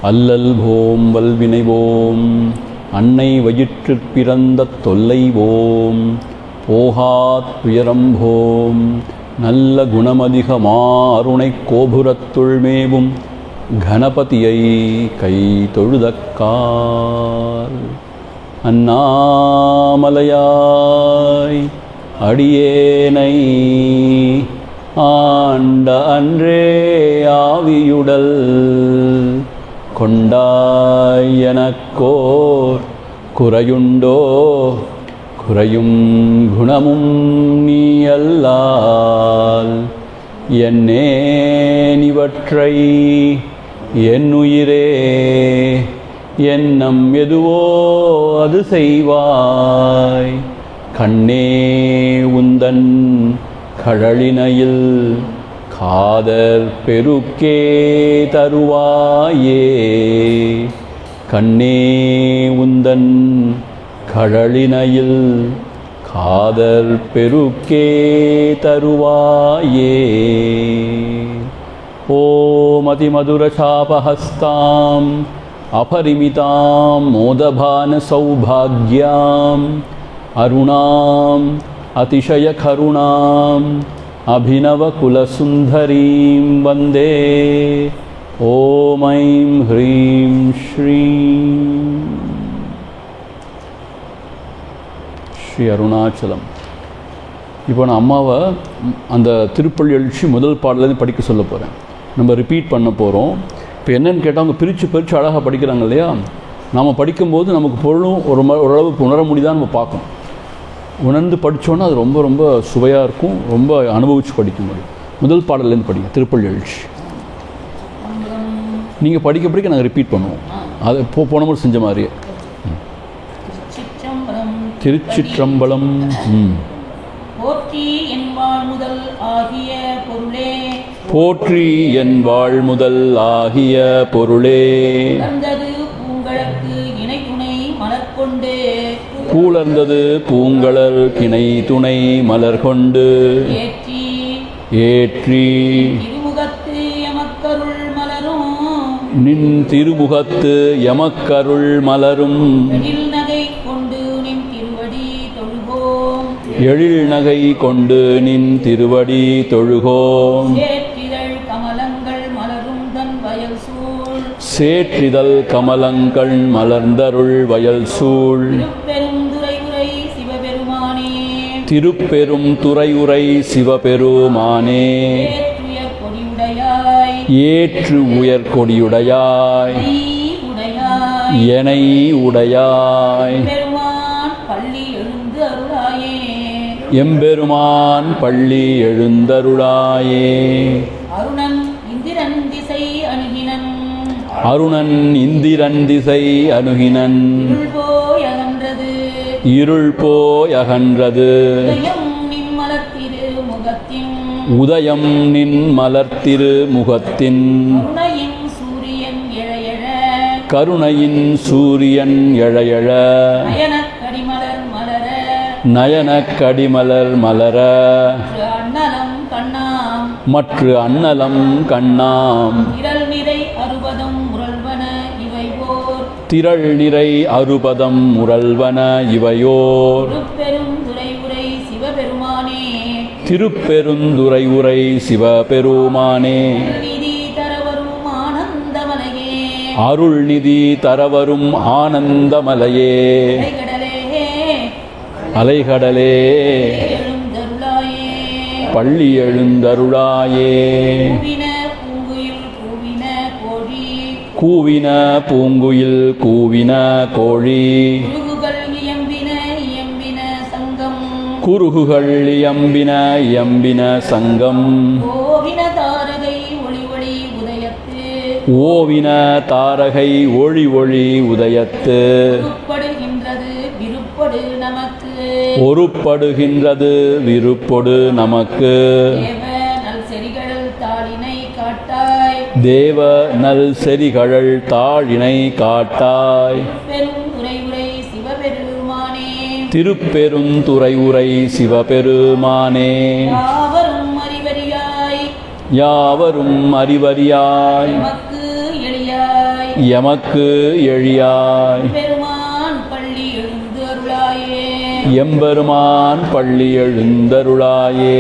அல்லல் போம் வல்வினை போம் அன்னை வயிற்றிற் பிறந்த தொல்லை போம் போகாத் துயரம் போம் நல்ல குணமதிகமாருணை கோபுரத்துள்மேவும் கணபதியை கை தொழுதக்கால் அண்ணாமலையாய் அடியேனை ஆண்ட அன்றே ஆவியுடல் கொண்டாய் எனக்கோர் குறையுண்டோ குறையும் குணமும் நீ அல்லால் என்னேனிவற்றை என்னுயிரே எண்ணம் எதுவோ அது செய்வாய் கண்ணே உந்தன் கழலினையில் காதற் பெருக்கே தருவாயே கண்ணே உந்தன் கழலினையில் காதற் பெருக்கே தருவாயே ஓம் அதிமதுரசாபஹஸ்தாம் அபரிமிதாம் மோதபான சௌபாக்யாம் அருணாம் அதிசய கருணாம் அபிநவ குலசுந்தரீம் வந்தே ஓம் ஐம் ஹ்ரீம் ஸ்ரீம் ஸ்ரீ அருணாச்சலம். இப்போ நான் அம்மாவை அந்த திருப்பள்ளி எழுச்சி முதல் பாடலேருந்து படிக்க சொல்ல போகிறேன். நம்ம ரிப்பீட் பண்ண போகிறோம். இப்போ என்னென்னு கேட்டால் அவங்க பிரித்து அழகாக படிக்கிறாங்க இல்லையா? நாம் படிக்கும்போது நமக்கு பொருளும் ஓரளவுக்கு உணர முடியுதான்னு நம்ம பார்க்கணும். உணர்ந்து படித்தோன்னா அது ரொம்ப ரொம்ப சுவையாக இருக்கும், ரொம்ப அனுபவித்து படிக்க முடியும். முதல் பாடலேருந்து படிங்க திருப்பள்ளி எழுச்சி. நீங்கள் படிக்க நாங்கள் ரிப்பீட் பண்ணுவோம். அதை போன முறை செஞ்ச மாதிரியே. திருச்சிற்றம்பலம். போற்றி என் வாழ்முதல் ஆகிய பொருளே போற்றி என் வாழ்முதல் ஆகிய பொருளே பூலர்ந்தது பூங்கழற்கு இணை துணை மலர் கொண்டு பூலர்ந்தது பூங்கழல் கிணை துணை மலர் கொண்டு ஏற்றி ஏற்றி திருமுகத்து எமக்கருள் மலரும் நின் திருமுகத்து எமக்கருள் மலரும் எழில் நகை கொண்டு நின் திருவடி தொழுகோம் எழில் நகை கொண்டு நின் திருவடி தொழுகோம் சேற்றிதழ் கமலங்கள் மலரும் தன் வயல் சூழ் சேற்றிதழ் கமலங்கள் மலர்ந்தருள் வயல் சூழ் திருப்பெருந்துறையுரை சிவபெருமானே திருப்பெரும் துறையுரை சிவபெருமானே ஏற்றுயர் கொடியுடையாய் ஏற்று உயர் கொடியுடையாய் நீ உடையாய் எனை உடையாய் பெருமான் பள்ளி எழுந்து அருளாயே எம்பெருமான் பள்ளி எழுந்தருளாயே அருணன் இந்திரன் திசை அணுகினன் அருணன் இந்திரன் திசை அணுகினன் இருள் போய் அகன்றது இருள் போய் அகன்றது உதயம் நின் மலர்த்திரு முகத்தின் உதயம் நின் மலர்த்திரு முகத்தின் கருணையின் சூரியன் எழையழ கருணையின் சூரியன் எழையழ நயனக்கடிமலர் மலர நயனக்கடிமலர் மலர அண்ணலம் கண்ணாம் மற்ற அண்ணலம் கண்ணாம் திரள் நிறை அறுபதம் முரல்வன இவைவோர் திரள் நிறை அறுபதம் முரல்வன இவையோர் திருப்பெருந்துறை உரை சிவபெருமானே திருப்பெருந்துறை உரை சிவபெருமானே நிதி தரவரும் ஆனந்தமலையே அருள்நிதி தரவரும் ஆனந்தமலையே அலைகடலே எழுந்தருளாயே பள்ளி எழுந்தருளாயே கூவின பூங்குயில் கூவின கோழி குருகுகள் இயம்பின இயம்பின சங்கம் ஓவின தாரகை ஒளி ஒளி உதயத்து ஒருப்படுகின்றது விருப்பொடு நமக்கு தேவ நல் செறிகழல் தாழினை காட்டாய் திருப்பெருந்துறை உரை சிவபெருமானே யாவரும் அறிவறியாய் எமக்கு எழியாய் பெருமான் பள்ளி எழுந்து அருளாயே எம்பெருமான் பள்ளி எழுந்தருளாயே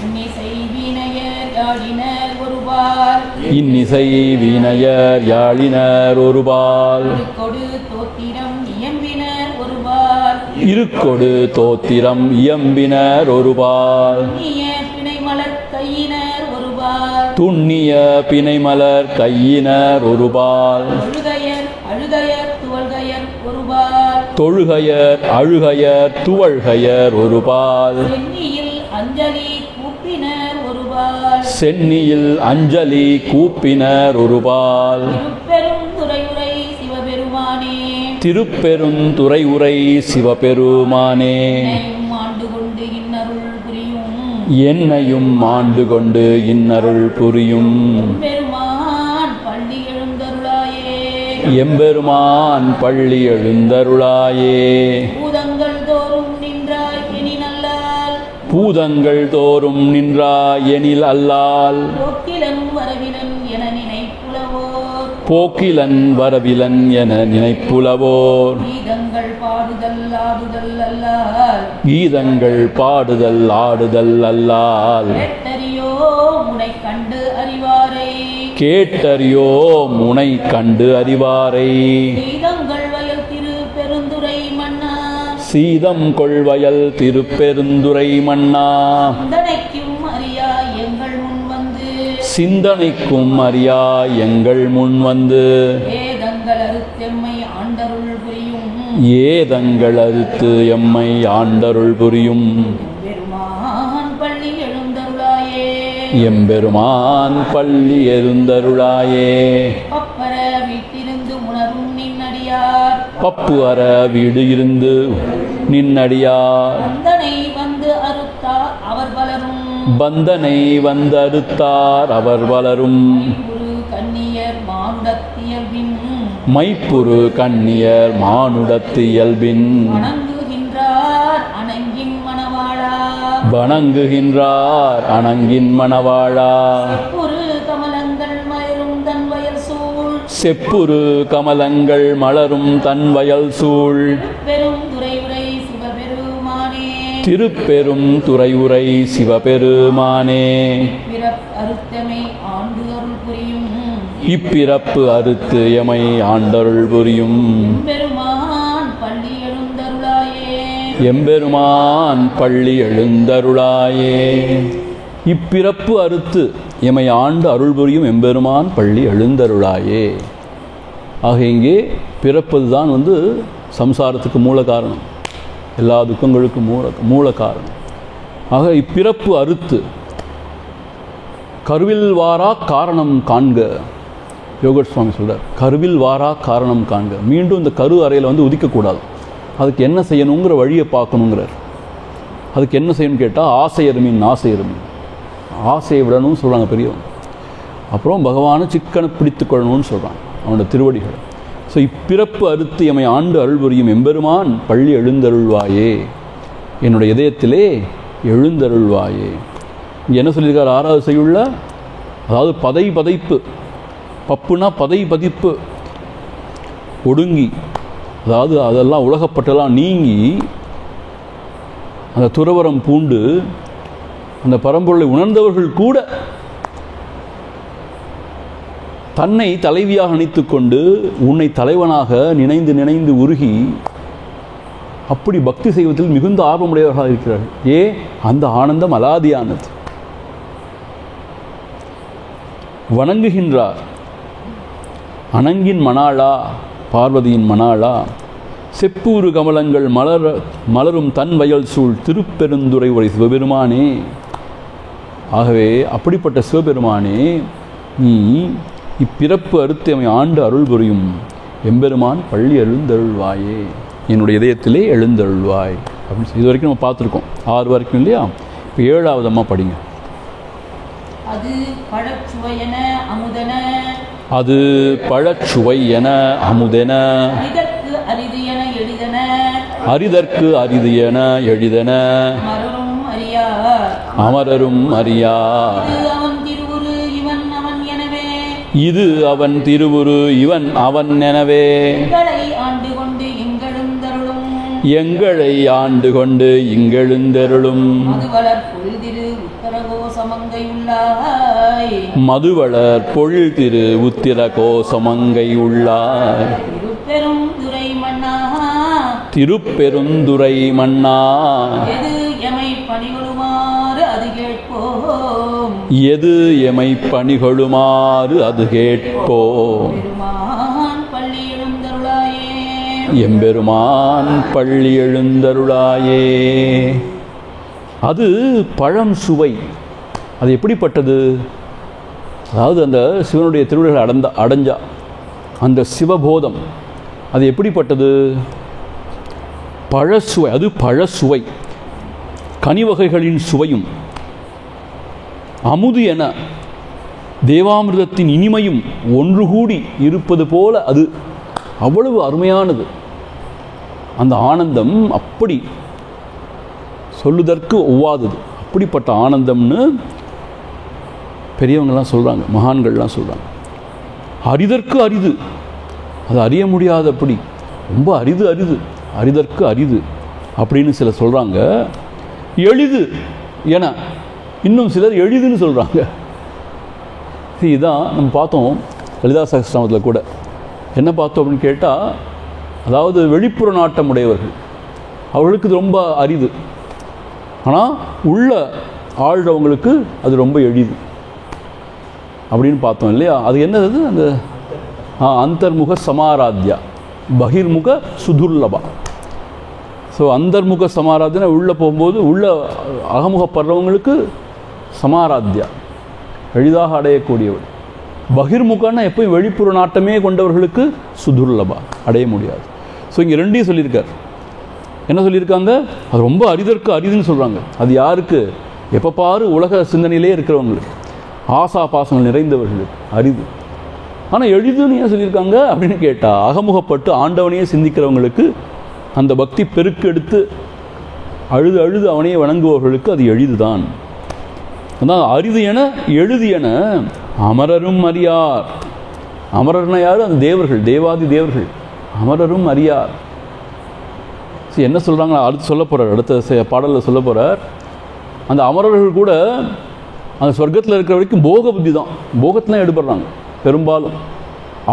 இன்னிசை வீணையர் யாழினர் ஒருபால் இன்னிசை வீணையர் யாழினர் ஒருபால் கொடு தோத்திரம் இயம்பினர் ஒருபால் இருக்கொடு தோத்திரம் இயம்பினர் ஒருபால் நீய பிணைமலர் கையினர் ஒருபால் துண்ணிய பிணைமலர் கையினர் ஒருபால் அழுகையர் அழுகையர் துவல்கையர் ஒருபால் தொழுகையர் அழுகையர் துவழ்கையர் ஒருபால் சென்னியில் அஞ்சலி கூப்பினர் ஒருபால் சென்னியில் அஞ்சலி கூப்பினர் ஒருபால் திருப்பெருந்துறையுரை சிவபெருமானே திருப்பெருந்துறை உரை சிவபெருமானே என்னையும் ஆண்டு கொண்டு இன்னருள் புரியும் என்னையும் ஆண்டு கொண்டு இன்னருள் புரியும் பெருமான் பள்ளி எழுந்தருளாயே எம்பெருமான் பள்ளி எழுந்தருளாயே பூதங்கள் தோறும் நின்றாய் இனி நல்லால் பூதங்கள் தோறும் நின்றாய் எனில் அல்லால் போக்கிலன் வரவிலன் என நினைப்புலவோர் போக்கிலன் வரவிலன் என நினைப்புலவோர் கீதங்கள் பாடுதல் ஆடுதல் அல்லால் கீதங்கள் பாடுதல் ஆடுதல் அல்லால் கேட்டறியோ உனை கண்டு அறிவாரை கேட்டறியோ முனை கண்டு அறிவாரை கீதங்கள் வயல் திரு பெருந்துரை மன்னா சீதம் கொள்வயல் திருப்பெருந்துறை மன்னா சிந்தனைக்கும் அறியா எங்கள் முன் வந்து சிந்தனைக்கும் அறியா எங்கள் முன் வந்து வேதங்கள் அறுத்தெம்மை ஆண்டருள் புரியும் ஏதங்கள் அறுத்து எம்மை ஆண்டருள் புரியும் பெருமான் பள்ளி எழுந்தருளாயே எம்பெருமான் பள்ளி எழுந்தருளாயே பப்பர வீட்டிருந்து உணரும் நின்னடியார் பப்பு அற வீடு இருந்து நின்னடியார் வந்தனை வந்து அறுத்தா அவர் பலரும் பந்தனை வந்து அறுத்தார் அவர் வளரும் குரு கன்னியர் மானுடத்தியல்பின் மைப்புரு கண்ணியர் மானுடத்து இயல்பின் வணங்குகின்றார் அணங்கின் மணவாளா வணங்குகின்றார் அணங்கின் மணவாழா குரு கமலங்கள் மயரும் தன் வயல் சூழ் செப்புரு கமலங்கள் மலரும் தன் வயல் சூழ் பெரும் துறையுரை சிவபெருமானே திருப்பெரும் துறையுரை சிவபெருமானே பிறப் அறுத்தமை ஆண்டு அருள் புரியும் இப்பிறப்பு அறுத்து எமை ஆண்டருள் புரியும் பெருமான் பள்ளி எழுந்தருளாயே எம்பெருமான் பள்ளி எழுந்தருளாயே இப்பிறப்பு அறுத்து எமை ஆண்டு அருள் புரியும் எம்பெருமான் பள்ளி எழுந்தருளாயே. ஆக இங்கே பிறப்பது தான் சம்சாரத்துக்கு மூல காரணம், எல்லா துக்கங்களுக்கும் மூல காரணம். ஆக இப்பிறப்பு அறுத்து கருவில் வாரா காரணம் காண்க. யோகர் சுவாமி சொல்கிறார், கருவில் வாரா காரணம் காண்க. மீண்டும் இந்த கரு அறையில் உதிக்கக்கூடாது. அதுக்கு என்ன செய்யணுங்கிற வழியை பார்க்கணுங்கிறார். அதுக்கு என்ன செய்யணும்னு கேட்டால் ஆசையை விடணும்னு சொல்கிறாங்க பெரியவங்க. அப்புறம் பகவானை சிக்கனை பிடித்து கொள்ளணும்னு சொல்கிறாங்க அவனோட திருவடிகள். ஸோ இப்பிறப்பு அறுத்து எமை ஆண்டு அருள் புரியும் எம்பெருமான் பள்ளி எழுந்தருள்வாயே, என்னுடைய இதயத்திலே எழுந்தருள்வாயே. இங்கே என்ன சொல்லியிருக்கார் ஆறாவது செய்யுள்ள, அதாவது பதைப்பு, பப்புனா பதிப்பு, ஒடுங்கி, அதாவது அதெல்லாம் உலகப்பட்டெல்லாம் நீங்கி அந்த துறவரம் பூண்டு அந்த பரம்பொருளை உணர்ந்தவர்கள் கூட தன்னை தலைவியாக நினைத்து கொண்டு உன்னை தலைவனாக நினைந்து உருகி அப்படி பக்தி செய்வதில் மிகுந்த ஆர்வமுடையவர்களாக இருக்கிறார்கள். அந்த ஆனந்தம் அலாதியானது. வணங்குகின்றார். அணங்கின் மணாளா, பார்வதியின் மணாளா, செப்பூறு கமலங்கள் மலரும் தன் வயல் சூழ் திருப்பெருந்துறை உரை சிவபெருமானே. ஆகவே அப்படிப்பட்ட சிவபெருமானே, நீ இப்பிறப்பு அறுத்து எமை ஆண்டு அருள் புரியும் எம்பெருமான் பள்ளி எழுந்தருள்வாயே, என்னுடைய இதயத்திலே எழுந்தருள்வாய் அப்படின்னு இது வரைக்கும் நம்ம பார்த்துருக்கோம். 6 வரைக்கும் இல்லையா? இப்போ 7வது அம்மா படிங்க. அது பழச்சுவையென அமுதன, அது பழச்சுவை என அமுதென, அரிதற்கு அரிது என எளிதன, அரிதற்கு அரிது என எளிதன, அமரரும் அறியா, அமரரும் அறியா. அவன் திருவுரு இவன் அவன் எனவே, இது அவன் திருவுரு இவன் அவன் எனவே எங்களை ஆண்டு கொண்டு எங்கெழுந்தருளும் எங்களை ஆண்டு கொண்டு இங்கெழுந்தருளும் மதுவளர் பொழுதிரு உத்தரகோசமங்கையுள்ளாய் மதுவளர் பொழில் திரு உத்திர கோசமங்கை உள்ளாய் திருப்பெருந்துறை மன்னா திருப்பெருந்துறை மன்னா எது எமை பணிகொளுமாறு அது கேட்போம் எது எமை பணிகொளுமாறு அது கேட்போம் பெருமான் பள்ளி எழுந்தருளாயே எம்பெருமான் பள்ளி எழுந்தருளாயே. அது பழம் சுவை. அது எப்படிப்பட்டது? அதாவது அந்த சிவனுடைய திருவிழிகளை அடைஞ்சா அந்த சிவபோதம் அது எப்படிப்பட்டது? பழசுவை. அது பழசுவை, கனிவகைகளின் சுவையும் அமுது என தேவாமிர்தத்தின் இனிமையும் ஒன்று கூடி இருப்பது போல அது அவ்வளவு அருமையானது. அந்த ஆனந்தம் அப்படி சொல்லுதற்கு ஒவ்வாதது. அப்படிப்பட்ட ஆனந்தம்னு பெரியவங்கள்லாம் சொல்கிறாங்க, மகான்கள்லாம் சொல்கிறாங்க. அரிதற்கு அரிது, அது அறிய முடியாதபடி ரொம்ப அரிது அரிது, அரிதற்கு அரிது அப்படின்னு சிலர் சொல்கிறாங்க. எளிது என இன்னும் சிலர் எளிதுன்னு சொல்கிறாங்க. இதுதான் நம்ம பார்த்தோம் லலிதா சகஸ்ரநாமத்தில் கூட. என்ன பார்த்தோம் அப்படின்னு கேட்டால், அதாவது வெளிப்புற நாட்டம் உடையவர்கள் அவர்களுக்கு இது ரொம்ப அரிது, ஆனால் உள்ள ஆழ்றவங்களுக்கு அது ரொம்ப எளிது அப்படின்னு பார்த்தோம் இல்லையா? அது என்னது? அந்த அந்தர்முக சமாராத்யா, பகிர்முக சுதுர்லபா. ஸோ அந்தர்முக சமாராத்யா உள்ளே போகும்போது உள்ள அகமுகப்படுறவங்களுக்கு சமாராத்யா எளிதாக அடையக்கூடியவள். பகிர்முகன்னா எப்போயும் வெளிப்புற நாட்டமே கொண்டவர்களுக்கு சுதுர்லபா, அடைய முடியாது. ஸோ இங்கே ரெண்டையும் சொல்லியிருக்கார். என்ன சொல்லியிருக்காங்க? அது ரொம்ப அரிதற்கு அரிதுன்னு சொல்கிறாங்க. அது யாருக்கு? எப்போ பாரு உலக சிந்தனையிலே இருக்கிறவங்களுக்கு, ஆசா பாசங்கள் நிறைந்தவர்களுக்கு அரிது. ஆனால் எளிதுன்னு ஏன் சொல்லியிருக்காங்க அப்படின்னு கேட்டால், அகமுகப்பட்டு ஆண்டவனையே சிந்திக்கிறவங்களுக்கு, அந்த பக்தி பெருக்கெடுத்து அழுது அழுது அவனையே வணங்குபவர்களுக்கு அது எளிதுதான். அதான் அரிது என எழுது என அமரரும் அறியார். அமரர்னா யார்? அந்த தேவர்கள், தேவாதி தேவர்கள். அமரரும் அறியார். என்ன சொல்கிறாங்க? அடுத்து சொல்ல போகிறார், அடுத்த பாடலில் சொல்ல போகிறார். அந்த அமரர்கள் கூட அந்த சொர்க்கத்தில் இருக்கிற வரைக்கும் போக புத்தி தான், போகத்தில் ஈடுபடுறாங்க பெரும்பாலும்.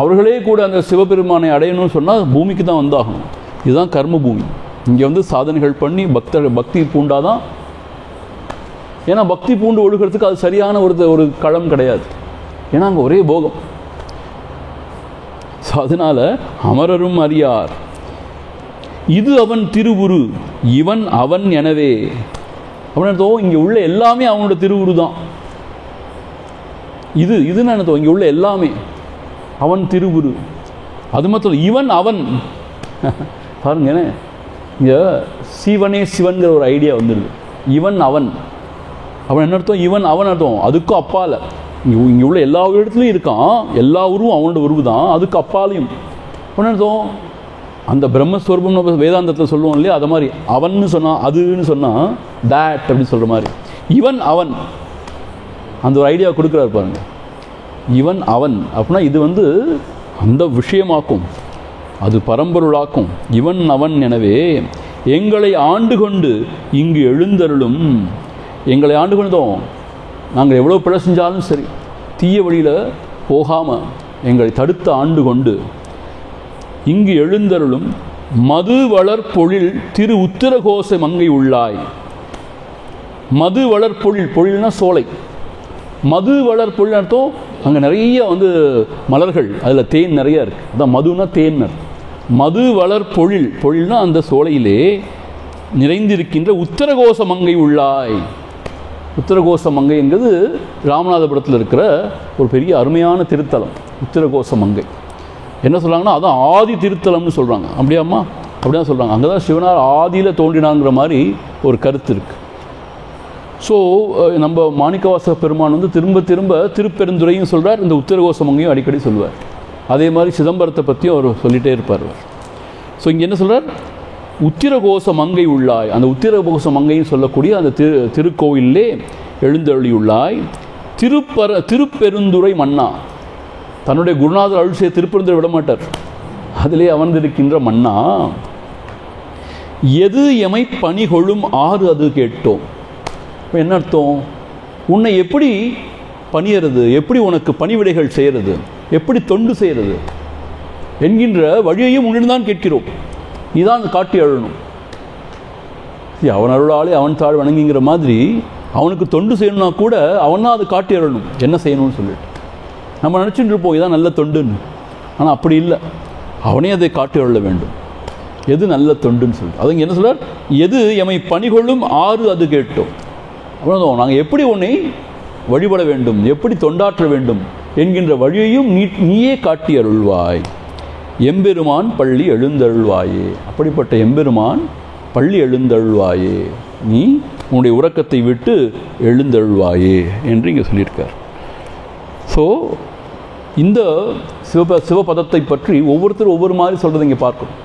அவர்களே கூட அந்த சிவபெருமானை அடையணும்னு சொன்னால் பூமிக்கு தான் வந்தாகணும். இதுதான் கர்ம பூமி. இங்கே வந்து சாதனைகள் பண்ணி பக்தி பூண்டாதான். ஏன்னா பக்தி பூண்டு ஒழுகிறதுக்கு அது சரியான ஒரு களம் கிடையாது. ஏன்னா அங்கே ஒரே போகம். ஸோ அதனால் அமரரும் அறியார். இது அவன் திருவுரு இவன் அவன் எனவே. அப்படின்னோ இங்கே உள்ள எல்லாமே அவனோட திருவுரு தான். இதுன்னு என்னத்தோ இங்கே உள்ள எல்லாமே அவன் திருவுரு. அது மட்டும் இவன் அவன். பாருங்க, இங்கே சிவனே சிவன்கிற ஒரு ஐடியா வந்துடுது. இவன் அவன் அவன் என்ன அர்த்தம்? இவன் அவன் அர்த்தம். அதுக்கும் அப்பால் இங்கே உள்ள எல்லா இடத்துலையும் இருக்கான். எல்லா உருவும் அவனோட உருவு தான். அதுக்கு அப்பாலையும் என்ன அர்த்தம்? அந்த பிரம்மஸ்வரூபம் நம்ம வேதாந்தத்தில் சொல்லுவோம் இல்லையா? அது மாதிரி அவன்னு சொன்னால், அதுன்னு சொன்னால் தேட் அப்படின்னு சொல்கிற மாதிரி இவன் அவன் அந்த ஒரு ஐடியா கொடுக்குறாரு பாருங்க. இவன் அவன் அப்படின்னா இது வந்து அந்த விஷயமாக்கும், அது பரம்பொருளாக்கும். இவன் அவன் எனவே எங்களை ஆண்டு கொண்டு இங்கு எழுந்தருளும். எங்களை ஆண்டு கொண்டோம். நாங்கள் எவ்வளோ பிழை செஞ்சாலும் சரி, தீய வழியில் போகாமல் எங்களை தடுத்து ஆண்டு கொண்டு இங்கு எழுந்தருளும் மது வளர்பொழில் திரு உத்திரகோச மங்கை உள்ளாய். மது வளர்பொழில், பொழில்னா சோலை. மது வளர்பொழில் அர்த்தம் அங்கே நிறைய வந்து மலர்கள், அதில் தேன் நிறையா இருக்குது. அதான் மதுனா தேன்னர். மது வளர்பொழில், பொழில்னா அந்த சோலையிலே நிறைந்திருக்கின்ற உத்திரகோச மங்கை உள்ளாய். உத்திரகோச மங்கைங்கிறது ராமநாதபுரத்தில் இருக்கிற ஒரு பெரிய அருமையான திருத்தலம் உத்திரகோச மங்கை. என்ன சொல்கிறாங்கன்னா அதான் ஆதி திருத்தலம்னு சொல்கிறாங்க. அப்படியாம்மா? அப்படிதான் சொல்கிறாங்க. அங்கே தான் சிவனார் ஆதியில் தோன்றினாங்கிற மாதிரி ஒரு கருத்து இருக்குது. ஸோ நம்ம மாணிக்கவாசக பெருமான் வந்து திரும்ப திரும்ப திருப்பெருந்துறையும் சொல்கிறார், இந்த உத்திரகோச மங்கையும் அடிக்கடி சொல்லுவார். அதே மாதிரி சிதம்பரத்தை பற்றியும் அவர் சொல்லிகிட்டே இருப்பார். ஸோ இங்கே என்ன சொல்கிறார்? உத்திரகோச மங்கை உள்ளாய். அந்த உத்திரகோச மங்கைன்னு சொல்லக்கூடிய அந்த திருக்கோயிலே எழுந்தருளியுள்ளாய். திருப்பெருந்துறை மன்னா. தன்னுடைய குருநாதர் அருள் செய்ய திருப்பெருந்துறை விட மாட்டார். அதிலே அமர்ந்திருக்கின்ற மன்னா, எது எமை பணி கொள்ளும் ஆறு அது கேட்டோம். இப்போ என்ன அர்த்தம்? உன்னை எப்படி பணியறது, எப்படி உனக்கு பணிவிடைகள் செய்கிறது, எப்படி தொண்டு செய்கிறது என்கின்ற வழியையும் உன்னிடம் கேட்கிறோம். இதான் காட்டி அழணும். அவன் அருளாலே அவன் தாழ் வணங்கிங்கிற மாதிரி அவனுக்கு தொண்டு செய்யணும்னா கூட அவன் தான் அதை காட்டி அழணும் என்ன செய்யணும்னு சொல்லிட்டு. நம்ம நினச்சிட்டு இருப்போம் இதான் நல்ல தொண்டுன்னு. ஆனால் அப்படி இல்லை, அவனே அதை காட்டி அருள வேண்டும் எது நல்ல தொண்டுன்னு சொல்லிட்டு. அது இங்கே என்ன சொல்றார்? எது எமை பணிகொள்ளும் ஆறு அது கேட்டோம். அவ்வளோதான், நாங்கள் எப்படி உன்னை வழிபட வேண்டும், எப்படி தொண்டாற்ற வேண்டும் என்கின்ற வழியையும் நீயே காட்டி அருள்வாய். எம்பெருமான் பள்ளி எழுந்தருள்வாயே. அப்படிப்பட்ட எம்பெருமான் பள்ளி எழுந்தருள்வாயே, நீ உன்னுடைய உறக்கத்தை விட்டு எழுந்தருள்வாயே என்று இங்கே சொல்லியிருக்கார். ஸோ இந்த சிவபதத்தை பற்றி ஒவ்வொருத்தரும் ஒவ்வொரு மாதிரி சொல்கிறத இங்கே பார்க்கணும்.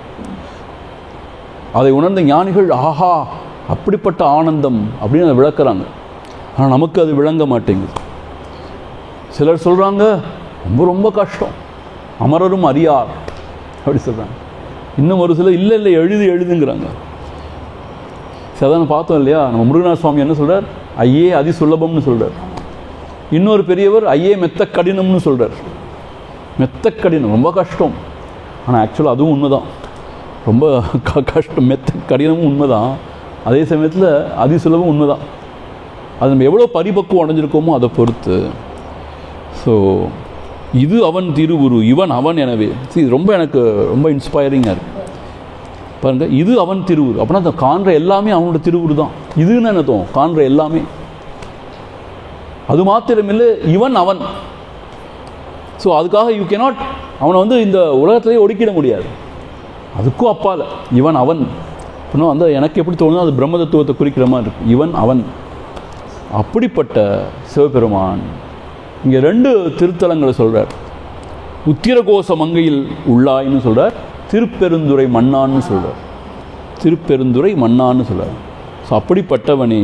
அதை உணர்ந்த ஞானிகள் ஆஹா அப்படிப்பட்ட ஆனந்தம் அப்படின்னு அதை விளக்குறாங்க. ஆனால் நமக்கு அது விளங்க மாட்டேங்குது. சிலர் சொல்கிறாங்க ரொம்ப ரொம்ப கஷ்டம், அமரரும் அறியார் அப்படி சொல்கிறாங்க. இன்னும் ஒரு சிலர் இல்லை இல்லை எழுதுங்கிறாங்க. சாதாரண பார்த்தோம் இல்லையா, நம்ம முருகநாத சுவாமி என்ன சொல்கிறார்? ஐயே அதி சுலபம்னு சொல்கிறார். இன்னொரு பெரியவர் ஐயே மெத்த கடினம்னு சொல்கிறார். மெத்த கடினம் ரொம்ப கஷ்டம். ஆனால் ஆக்சுவலாக அதுவும் உண்மை தான், ரொம்ப கஷ்டம். மெத்த கடினமும் உண்மை தான், அதே சமயத்தில் அதி சுலபம் உண்மை தான். அது நம்ம எவ்வளோ பரிபக்குவம் அடைஞ்சிருக்கோமோ அதை பொறுத்து. ஸோ இது அவன் திருவுரு, இவன் அவன். எனவே ரொம்ப எனக்கு ரொம்ப இன்ஸ்பைரிங்காக இருக்குது பாருங்கள். இது அவன் திருவுரு அப்படின்னா அந்த காண்ற எல்லாமே அவனோட திருவுரு தான். இதுன்னு என்னத்தோம் காண்ற எல்லாமே. அது மாத்திரமில்லை, இவன் அவன். ஸோ அதுக்காக யூ கேனாட் அவனை இந்த உலகத்திலேயே ஒடுக்கிட முடியாது. அதுக்கும் அப்பால் இவன் அவன் அப்படின்னா எனக்கு எப்படி தோணுதோ அது பிரம்ம தத்துவத்தை குறிக்கிற மாதிரி இருக்கு. இவன் அவன். அப்படிப்பட்ட சிவபெருமான் இங்கே 2 திருத்தலங்களை சொல்கிறார். உத்திரகோச மங்கையில் உள்ளாயின்னு சொல்கிறார், திருப்பெருந்துறை மன்னான்னு சொல்கிறார். திருப்பெருந்துறை மன்னான்னு சொல்கிறார். ஸோ அப்படிப்பட்டவனே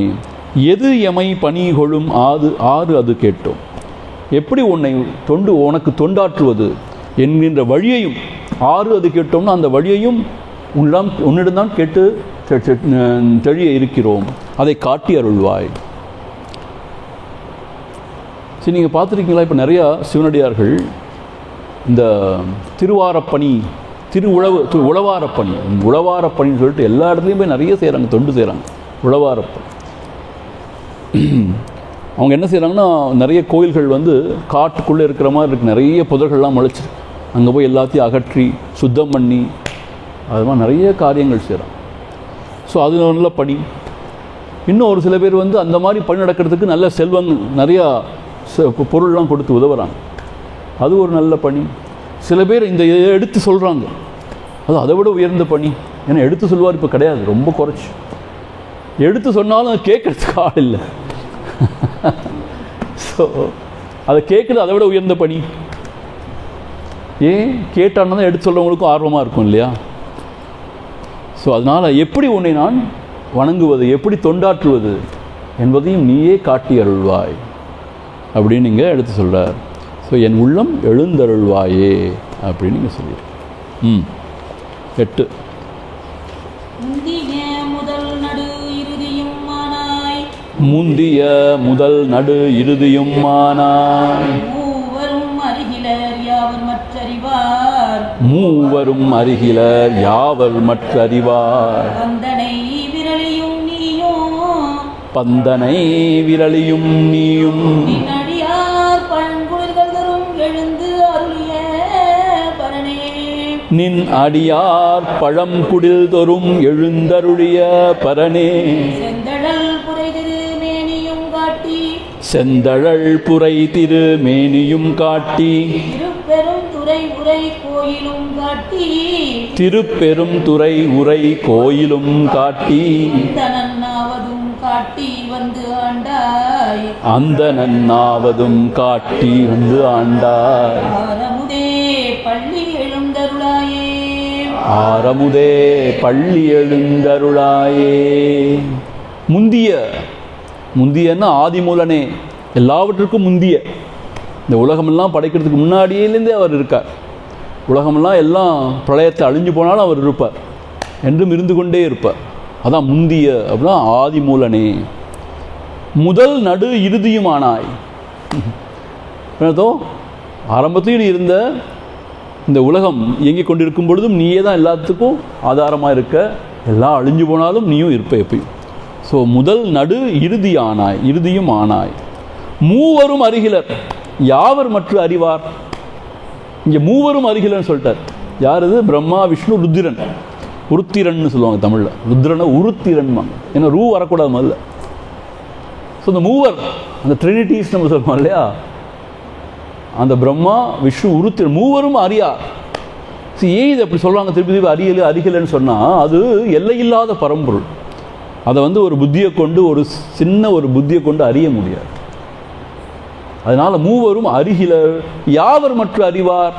எது எமை பணி கொள்ளும் ஆறு அது கேட்டோம். எப்படி உனக்கு தொண்டாற்றுவது என்கின்ற வழியையும் ஆறு அது கேட்டோம்னா அந்த வழியையும் உன்னிடம்தான் கேட்டு தெளிய இருக்கிறோம், அதை காட்டி அருள்வாய். சரி, நீங்கள் பார்த்துருக்கீங்களா? இப்போ நிறையா சிவனடியார்கள் இந்த திருவாரப்பணி, உழவாரப்பணி, உழவாரப்பணின்னு சொல்லிட்டு எல்லா இடத்துலையும் போய் நிறைய செய்கிறாங்க, தொண்டு செய்கிறாங்க. உழவாரப்பணி அவங்க என்ன செய்கிறாங்கன்னா, நிறைய கோயில்கள் காட்டுக்குள்ளே இருக்கிற மாதிரி இருக்குது, நிறைய புதர்கள்லாம் முளைச்சிருக்கு. அங்கே போய் எல்லாத்தையும் அகற்றி சுத்தம் பண்ணி அது மாதிரி நிறைய காரியங்கள் செய்கிறாங்க. ஸோ அது நல்ல பணி. இன்னும் ஒரு சில பேர் அந்த மாதிரி பணி நடக்கிறதுக்கு நல்ல செல்வங்கள் நிறையா பொருள்லாம் கொடுத்து உதவுறாங்க. அது ஒரு நல்ல பணி. சில பேர் இந்த எடுத்து சொல்கிறாங்க, அது அதை விட உயர்ந்த பணி. ஏன்னா எடுத்து சொல்வார் இப்போ கிடையாது, ரொம்ப குறைச்சி. எடுத்து சொன்னாலும் கேட்குறதுக்கு ஆள் இல்லை. ஸோ அதை கேட்குறது அதை விட உயர்ந்த பணி. ஏன் கேட்டான்னா தான் எடுத்து சொல்கிறவங்களுக்கும் ஆர்வமாக இருக்கும் இல்லையா? ஸோ அதனால் எப்படி உன்னை நான் வணங்குவது, எப்படி தொண்டாற்றுவது என்பதையும் நீயே காட்டி அருள்வாய் அப்படின்னு நீங்கள் எடுத்து சொல்கிறார். ஸோ என் உள்ளம் எழுந்தருள்வாயே அப்படின்னு நீங்கள் சொல்லியிருக்கீங்க. 8 முந்திய முதல் நடு இறுதியும் மானாய். முந்திய முதல் நடு இறுதியும் மானாய். மூவரும் அருகிலர் யாவர் மற்றறிவார். மூவரும் அருகிலர் யாவர் மற்றறிவார். பந்தனை விரலியும் நீயும். பந்தனை விரலியும் நீயும். நின்னடியார் பழங்குளிர்கள் தரும் எழுந்து அருளிய பரனே. நின் அடியார் பழங்குடில் தோறும் எழுந்தருளிய பரனே. செந்தழல் புரை திருமேனியும் காட்டி. செந்தழல் புரை திருமேனியும் காட்டி. திருப்பெரும் துறை உரை கோயிலும் காட்டி. திருப்பெரும் துறை உரை கோயிலும் காட்டி. அந்த நன்னாவதும் காட்டி வந்து ஆண்டாய். அந்த நன்னாவதும் காட்டி வந்து ஆண்டாய். ஆரமுதே பள்ளி எழுந்தருளாயே. ஆரமுதே பள்ளி எழுந்தருளாயே. முந்தியன்னா ஆதிமூலனே, எல்லாவற்றுக்கும் முந்திய. இந்த உலகமெல்லாம் படைக்கிறதுக்கு முன்னாடியிலேருந்தே அவர் இருக்கார். உலகமெல்லாம் எல்லாம் பிரளயத்தை அழிஞ்சு போனாலும் அவர் இருப்பார், என்றும் இருந்து கொண்டே இருப்பார். அதான் முந்திய அப்படின்னா ஆதிமூலனே, முதல் நடு இறுதியுமானாய். ஆரம்பத்திலும் இருந்த இந்த உலகம் இயங்கிக் கொண்டிருக்கும் பொழுதும் நீயே தான் எல்லாத்துக்கும் ஆதாரமாக இருக்க, எல்லாம் அழிஞ்சு போனாலும் நீயும் இருப்ப எப்பயும். ஸோ முதல் நடு இறுதியானாய், இறுதியும் ஆனாய். மூவரும் அருகிலர் யாவர் மற்ற அறிவார். இங்கே மூவரும் அருகிலன்னு சொல்லிட்டார். யார் இது? பிரம்மா, விஷ்ணு, ருத்திரன். உருத்திரன்னு சொல்லுவாங்க தமிழில். ருத்ரனை உருத்திரன்வாங்க, ஏன்னா ரூ வரக்கூடாது முதல்ல. ஸோ இந்த மூவர், அந்த ட்ரினிட்டிஸ் நம்ம சொல்லுவோம் இல்லையா, அந்த பிரம்மா, விஷ்ணு, உருத்திரன் மூவரும் அறியார். ஏன் இது அப்படி சொல்கிறாங்க திருப்பி திருப்பி அரியல் அருகிலன்னு சொன்னால், அது எல்லையில்லாத பரம்பொருள். அதை ஒரு புத்தியை கொண்டு, ஒரு சின்ன ஒரு புத்தியை கொண்டு அறிய முடியாது. அதனால் மூவரும் அருகிலர் யாவர் மற்ற அறிவார்.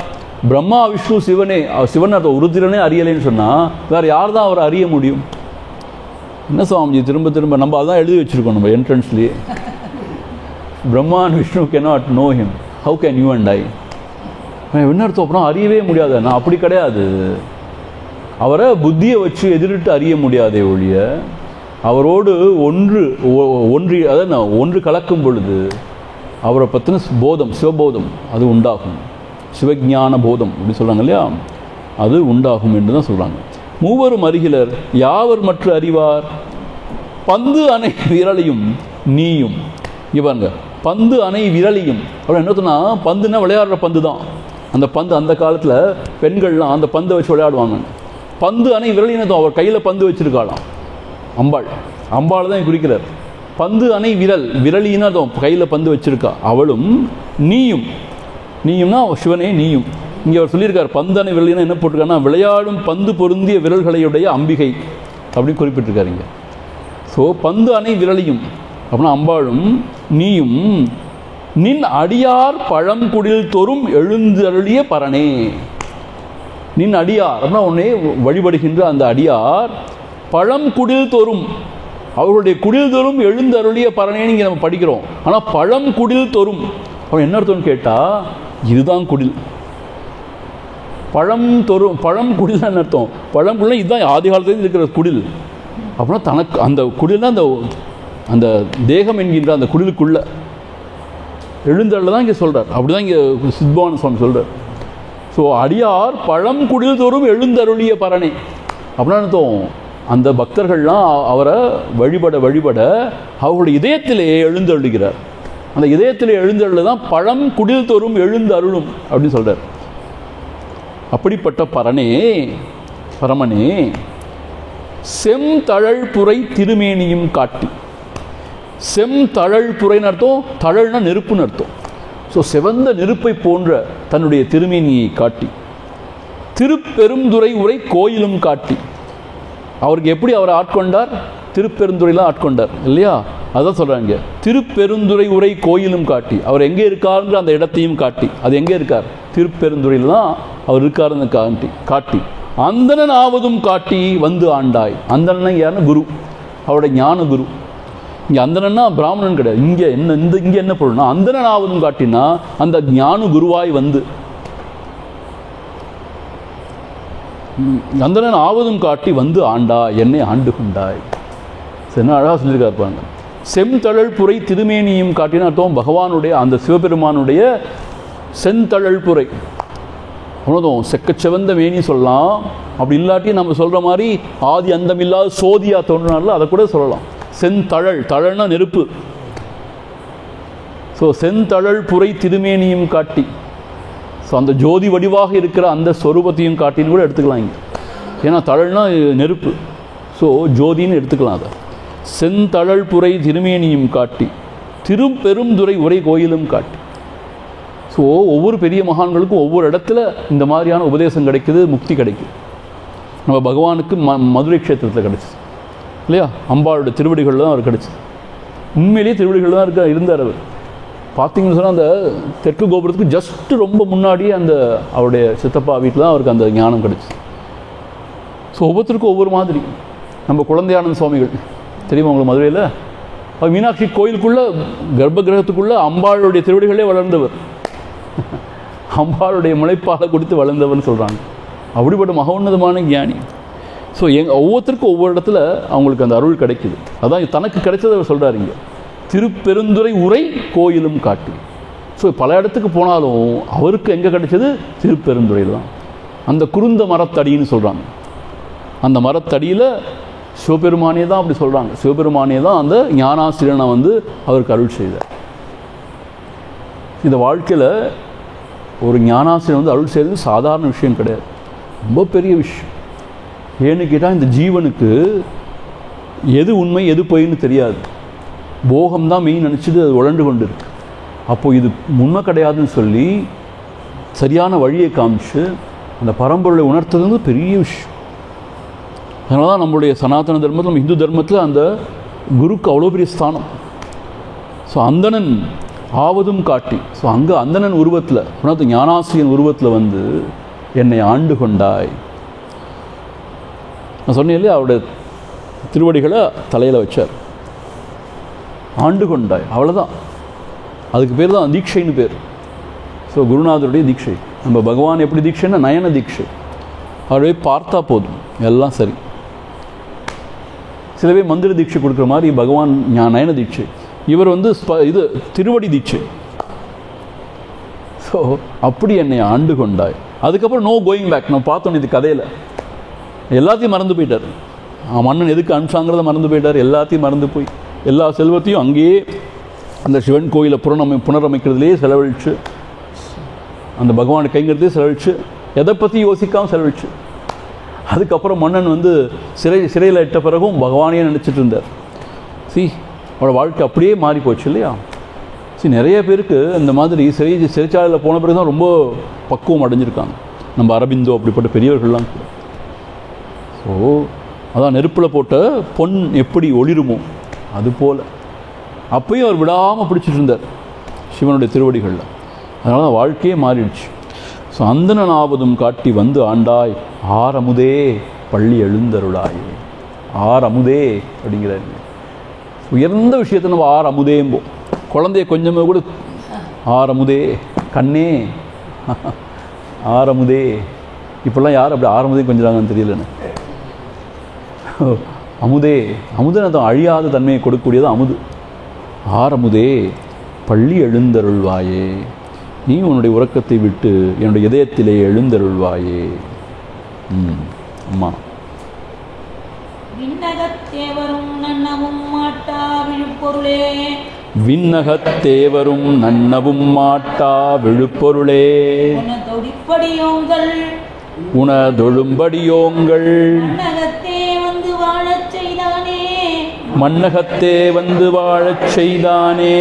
பிரம்மா, விஷ்ணு, சிவனே, சிவன் அதை உருத்திரனே அறியலைன்னு சொன்னால் வேறு யார் தான் அவரை அறிய முடியும்? என்ன சுவாமிஜி திரும்ப திரும்ப நம்ம அதான் எழுதி வச்சுருக்கோம் நம்ம என்ட்ரன்ஸ்லேயே. Brahma and Vishnu cannot know him, how can you and I? என்ன அர்த்தம்? அப்புறம் அறியவே முடியாது. நான் அப்படி கிடையாது. அவரை புத்தியை வச்சு எதிரிட்டு அறிய முடியாதே ஒழிய, அவரோடு ஒன்று கலக்கும் பொழுது அவரை பற்றின போதம், சிவபோதம் அது உண்டாகும். சிவஞான போதம் அப்படின்னு சொல்கிறாங்க இல்லையா, அது உண்டாகும் என்று தான் சொல்கிறாங்க. மூவரும் அருகிலர் யாவர் மற்ற அறிவார். பந்து அணை விரலையும் நீயும். இவங்க பந்து அணை விரலையும் அப்புறம் என்ன சொன்னால், பந்துன்னா விளையாடுற பந்து தான். அந்த பந்து அந்த காலத்தில் பெண்கள்லாம் அந்த பந்தை வச்சு விளையாடுவாங்க. பந்து அணை விரலினதும் அவர் கையில் பந்து வச்சுருக்காளாம் அம்பாள். அம்பாள் தான் குறிக்கிறார். பந்து அணை விரல், விரலினதும் கையில் பந்து வச்சுருக்கா அவளும். நீயும், நீயும்னா சிவனே நீயும். இங்கே அவர் சொல்லியிருக்கார் பந்து அணை விரலினா என்ன போட்டிருக்காருன்னா, விளையாடும் பந்து பொருந்திய விரல்களையுடைய அம்பிகை அப்படின்னு குறிப்பிட்டிருக்காரு இங்கே. ஸோ பந்து அணை விரலியும் அப்படின்னா அம்பாளும் நீயும். நின் அடியார் பழங்குடில் தோறும் எழுந்தருளிய பரணே. நின் அடியார் அப்படின்னா உன்னை வழிபடுகின்ற அந்த அடியார் பழங்குடில் தோறும், அவர்களுடைய குடில் தோறும் எழுந்தருளிய பரணேன்னு இங்கே நம்ம படிக்கிறோம். ஆனால் பழங்குடில் தோறும் அவன் என்ன அர்த்தம்னு கேட்டால், இதுதான் குடில். பழங்குடில் தான் அர்த்தம். பழங்குடில் இதுதான் ஆதி காலத்தில் இருக்கிற குடில். அப்படின்னா தனக்கு அந்த குடில்னா அந்த தேகம் என்கின்ற அந்த குடிலுக்குள்ள எழுந்தருள் தான் இங்கே சொல்கிறார். அப்படி தான் இங்கே சித்பவான சுவாமி சொல்கிறார். ஸோ அடியார் பழங்குடில் தோறும் எழுந்தருளிய பரணே அப்படின்னா அர்த்தம், அந்த பக்தர்கள்லாம் அவரை வழிபட வழிபட அவர்களுடைய இதயத்திலே எழுந்தருளுகிறார். அந்த இதயத்திலே எழுந்தருள் தான் பழங்குடில் தோறும் எழுந்தருளும் அப்படின்னு சொல்கிறார். அப்படிப்பட்ட பரமனே செம்தழல் புரை திருமேனியும் காட்டி. செம்தழல் புரைன்னு அர்த்தம், தழல்னா நெருப்புன்னு அர்த்தம். ஸோ சிவந்த நெருப்பை போன்ற தன்னுடைய திருமேனியை காட்டி, திருப்பெருந்துறை உரை கோயிலும் காட்டி. அவருக்கு எப்படி அவரை ஆட்கொண்டார்? திருப்பெருந்துறையில் ஆட்கொண்டார் இல்லையா, அதான் சொல்கிறாங்க. திருப்பெருந்துறை உரை கோயிலும் காட்டி, அவர் எங்கே இருக்காருங்கிற அந்த இடத்தையும் காட்டி. அது எங்கே இருக்கார்? திருப்பெருந்துறையில் தான் அவர் இருக்காருன்னு காட்டி. அந்தணன் ஆவதும் காட்டி வந்து ஆண்டாய். அந்தணன் யாருன்னா குரு, அவருடைய ஞான குரு. இங்கே அந்தணன்னா பிராமணன் கிடையாது. இங்கே என்ன பொருள்னா, அந்தணன் ஆவதும் காட்டினா அந்த ஞான குருவாய் வந்து, அந்தணன் ஆவதும் காட்டி வந்து ஆண்டாய், என்னை ஆண்டு கொண்டாய். என்ன அழகாக சொல்லியிருக்காரு பாருங்க. செம்தழல் புரை திருமேனியும் காட்டினா அர்த்தம் பகவானுடைய அந்த சிவபெருமானுடைய செந்தழல் புரை. அவ்வளோதான், செக்கச்செவந்த மேனி சொல்லலாம். அப்படி இல்லாட்டி நம்ம சொல்கிற மாதிரி ஆதி அந்தமில்லாத சோதியா தோன்றினால அதை கூட சொல்லலாம். செந்தழல், தழல்னா நெருப்பு. ஸோ செந்தழல் புரை திருமேனியும் காட்டி, ஸோ அந்த ஜோதி வடிவாக இருக்கிற அந்த ஸ்வரூபத்தையும் காட்டின்னு கூட எடுத்துக்கலாம் இங்கே. ஏன்னா தழல்னா நெருப்பு, ஸோ ஜோதின்னு எடுத்துக்கலாம் அதை. செந்தழல் புரை திருமேனியும் காட்டி, திருப்பெருந்துறை உரை கோயிலும் காட்டி. ஸோ ஒவ்வொரு பெரிய மகான்களுக்கும் ஒவ்வொரு இடத்துல இந்த மாதிரியான உபதேசம் கிடைக்குது, முக்தி கிடைக்குது. நம்ம பகவானுக்கு மதுரை க்ஷேத்திரத்தில் கிடச்சிது இல்லையா, அம்பாளுடைய திருவடிகளில் தான் அவர் கிடச்சிது. உண்மையிலேயே திருவடிகளில் தான் இருந்தார் அவர். பார்த்தீங்கன்னு சொன்னால் அந்த தெற்கு கோபுரத்துக்கு ஜஸ்ட்டு ரொம்ப முன்னாடியே அந்த அவருடைய சித்தப்பா வீட்டில் தான் அவருக்கு அந்த ஞானம் கிடச்சிது. ஸோ ஒவ்வொருத்தருக்கும் ஒவ்வொரு மாதிரி. நம்ம குழந்தையானந்த சுவாமிகள் தெரியுமா உங்களுக்கு மதுரையில்? அவர் மீனாட்சி கோயிலுக்குள்ளே கர்ப்ப கிரகத்துக்குள்ளே அம்பாளுடைய திருவடிகளே வளர்ந்தவர். அம்பாளுடைய முளைப்பாலை கொடுத்து வளர்ந்தவர்னு சொல்கிறாங்க. அப்படிப்பட்ட மகோன்னதமான ஞானி. ஸோ ஒவ்வொருத்தருக்கும் ஒவ்வொரு இடத்துல அவங்களுக்கு அந்த அருள் கிடைக்குது. அதான் தனக்கு கிடைச்சதை அவர் சொல்கிறார் இங்கே, திருப்பெருந்துறை உரை கோயிலும் காட்டு. ஸோ பல இடத்துக்கு போனாலும் அவருக்கு எங்கே கிடைச்சது? திருப்பெருந்துறையில் தான். அந்த குருந்த மரத்தடின்னு சொல்கிறாங்க. அந்த மரத்தடியில் சிவபெருமானே தான் அப்படி சொல்கிறாங்க. சிவபெருமானே தான் அந்த ஞானாசிரியனை அவருக்கு அருள் செய்தார். இந்த வாழ்க்கையில் ஒரு ஞானாசிரியன் அருள் செய்கிறது சாதாரண விஷயம் கிடையாது, ரொம்ப பெரிய விஷயம். ஏன்னு கேட்டால் இந்த ஜீவனுக்கு எது உண்மை எது பொய்ன்னு தெரியாது. போகம்தான் மெயின் நினச்சிட்டு அது உழண்டு கொண்டு இருக்கு. அப்போது இது உண்மை கிடையாதுன்னு சொல்லி சரியான வழியை காமிச்சு அந்த பரம்பொருளை உணர்த்துறது பெரிய விஷயம். அதனால தான் நம்மளுடைய சனாதன தர்மத்தில், நம்ம இந்து தர்மத்தில் அந்த குருக்கு அவ்வளோ பெரிய ஸ்தானம். ஸோ அந்தணன் ஆவதும் காட்டி, ஸோ அங்கே அந்தணன் உருவத்தில், ஞானாசிரியன் உருவத்தில் என்னை ஆண்டு கொண்டாய். நான் சொன்னேன் இல்லையா, அவருடைய திருவடிகளை தலையில் வச்சார். ஆண்டு கொண்டாய், அவ்வளோதான். அதுக்கு பேர் தான் தீட்சைன்னு பேர். ஸோ குருநாதருடைய தீட்சை. நம்ம பகவான் எப்படி தீட்சைன்னா நயன தீட்சை. அவரை பார்த்தா போதும், எல்லாம் சரி. சில பேர் மந்திர தீட்சை கொடுக்குற மாதிரி பகவான் நயன தீட்சை. இவர் இது திருவடி தீட்சை. ஸோ அப்படி என்னை ஆண்டு கொண்டாய். அதுக்கப்புறம் நோ கோயிங் பேக். நம்ம பார்த்தோம் இது கதையில், எல்லாத்தையும் மறந்து போயிட்டார். மன்னன் எதுக்கு அனுப்பிச்சாங்கிறத மறந்து போயிட்டார். எல்லாத்தையும் மறந்து போய் எல்லா செல்வத்தையும் அங்கேயே அந்த சிவன் கோயிலை புனரமைக்கிறதுலேயே செலவழிச்சு, அந்த பகவானை கைங்கிறதே செலவழிச்சு, எதை பற்றி யோசிக்காமல் செலவழிச்சு. அதுக்கப்புறம் மன்னன் சிறையில் இட்ட பிறகும் பகவானே நினச்சிட்டு இருந்தார். அவரோட வாழ்க்கை அப்படியே மாறி போச்சு இல்லையா. நிறைய பேருக்கு இந்த மாதிரி சிறைச்சாலையில் போன பிறகு தான் ரொம்ப பக்குவம் அடைஞ்சிருக்காங்க. நம்ம அரபிந்தோ அப்படிப்பட்ட பெரியவர்கள்லாம் கூட. ஸோ அதான் நெருப்பில் போட்ட பொன் எப்படி ஒளிருமோ அதுபோல் அப்பயும் அவர் விடாமல் பிடிச்சிட்டு இருந்தார் சிவனுடைய திருவடிகளில். அதனால தான் வாழ்க்கையே மாறிடுச்சு. ஸோ அந்தணனாவதும் காட்டி ஆண்டாய் ஆரமுதே பள்ளி எழுந்தருளாயே. ஆரமுதே அப்படிங்கிறாரு. உயர்ந்த விஷயத்தை நம்ம ஆரமுதேம்போம். குழந்தைய கொஞ்சமே கூட ஆரமுதே, கண்ணே ஆரமுதே. இப்போல்லாம் யார் அப்படி ஆரமுதே கொஞ்சிறாங்கன்னு தெரியலன்னு. அமுதே, அமுதன் அது அழியாத தன்மையை கொடுக்கக்கூடியது அமுது. ஆரமுதே பள்ளி எழுந்தருள்வாயே, நீ உன்னுடைய உறக்கத்தை விட்டு என்னுடைய இதயத்திலே எழுந்தருள்வாயே. அம்மா விண்ணகத்தேவரும் நன்னவும் மாட்டா விழுப்பொருளே, விண்ணகத்தேவரும் நன்னவும் மாட்டா விழுப்பொருளே, உனதொடிப்படியோங்கள் உனதொழும்படியோங்கள் மன்னகத்தே வாழச் செய்தானே, மன்னகத்தே வாழச் செய்தானே.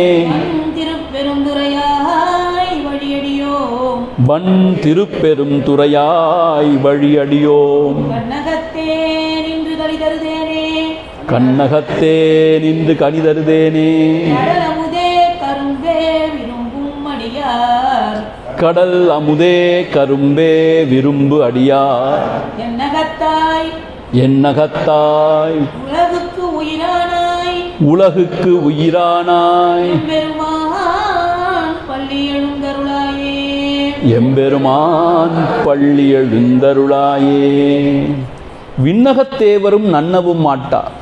திருப்பெருந்துறையாய் வழியடியோம், வன் திருப்பெருந்துறையாய் வழியடியோம். கண்ணகத்தே நின்று கலிதருதேனே, கண்ணகத்தே நின்று கனிதருதேனே. கடல் அமுதே கரும்பே விரும்பும் அடியார், கடல் அமுதே கரும்பே விரும்பு அடியார். என்னகத்தாய் என்னகத்தாய் உலகுக்கு உயிரானாய், உலகுக்கு உயிரானாய் எம்பெருமான் பள்ளி எழுந்தருளாயே, எம்பெருமான் பள்ளி எழுந்தருளாயே. விண்ணகத்தேவரும் நன்னவும் மாட்டார்.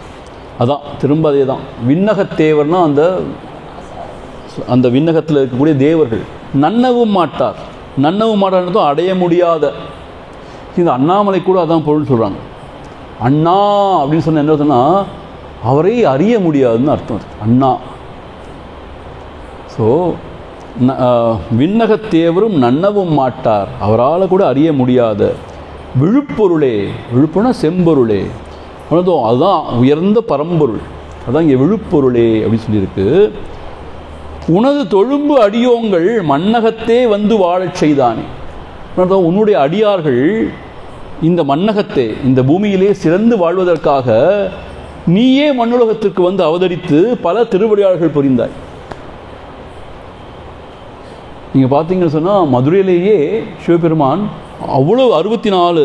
அதான் திரும்ப அதே தான். விண்ணகத்தேவர்னா அந்த விண்ணகத்தில் இருக்கக்கூடிய தேவர்கள். நன்னவும் மாட்டார். நன்னவும் மாட்டார்ன்றதும் அடைய முடியாத. இந்த அண்ணாமலை கூட அதான் பொருள் சொல்கிறாங்க. அண்ணா அப்படின்னு சொன்ன என்ன சொன்னால் அவரை அறிய முடியாதுன்னு அர்த்தம் இருக்கு. அண்ணா. ஸோ விண்ணகத்தேவரும் நன்னவும் மாட்டார், அவரால் கூட அறிய முடியாத விழுப்பொருளே. விழுப்புனா செம்பொருளே. அதுதான் உயர்ந்த பரம்பொருள். அதான் இங்கே விழுப்பொருளே அப்படின்னு சொல்லியிருக்கு. உனது தொழும்பு அடியோங்கள் மன்னகத்தே வாழச் செய்தானே. உன்னுடைய அடியார்கள் இந்த மன்னகத்தே, இந்த பூமியிலே சிறந்து வாழ்வதற்காக நீயே மண்ணுலகத்திற்கு அவதரித்து பல திருவிளையாடல்கள் புரிந்தாய். நீங்கள் பார்த்தீங்கன்னு சொன்னால் மதுரையிலேயே சிவபெருமான் அவ்வளோ 64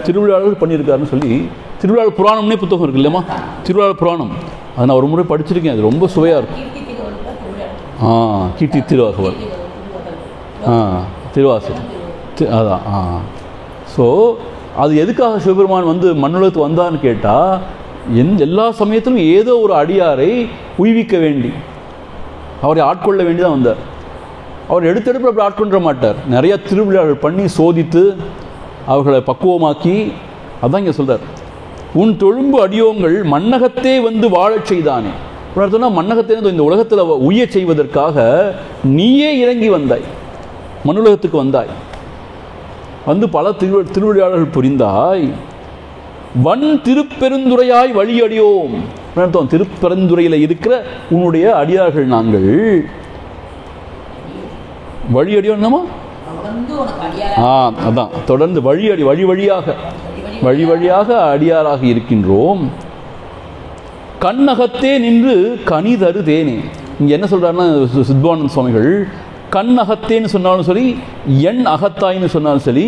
திருவிளையாடல்கள் பண்ணியிருக்காருன்னு சொல்லி திருவிழா புராணம்னே புத்தகம் இருக்கு இல்லையம்மா, திருவிழா புராணம். அதை நான் ஒரு முறை படிச்சிருக்கேன். அது ரொம்ப சுவையாக இருக்கும். கீர்த்தி திருவாகவர். திருவாசகம். அதான். ஸோ அது எதுக்காக சிவபெருமான் வந்து மண்ணுலகத்துக்கு வந்தான்னு கேட்டால், எல்லா சமயத்திலும் ஏதோ ஒரு அடியாரை உய்விக்க வேண்டி, அவரை ஆட்கொள்ள வேண்டி தான் வந்தார். அவர் எடுத்தெடுப்பு அப்படி ஆட்கொள்ள மாட்டார். நிறையா திருவிழாக்கள் பண்ணி சோதித்து அவர்களை பக்குவமாக்கி, அதான் இங்கே சொல்கிறார், உன் தொழும்பு அடியோங்கள் மண்ணகத்தே வந்து வாழச் செய்தானே. அர்த்தம்னா மண்ணகத்தே இந்த உலகத்தில் உய்ய செய்வதற்காக நீயே இறங்கி வந்தாய், மண்ணுலகத்துக்கு வந்தாய், வந்து பல திருவிழாக்கள் புரிந்தாய். வன் திருப்பெருந்துறையாய் வழி அடியோம். அர்த்தம் திருப்பெருந்துறையில் இருக்கிற உன்னுடைய அடியார்கள் நாங்கள். வழி அடியோம் அதான் தொடர்ந்து வழி வழியாக அடியாராக இருக்கின்றோம். கண்ணகத்தே நின்று கனிதரு தேனே. இங்கே என்ன சொல்கிறாருன்னா சித்வானந்த சுவாமிகள், கண்ணகத்தேன்னு சொன்னாலும் சரி, எண் அகத்தாயின்னு சொன்னாலும் சரி,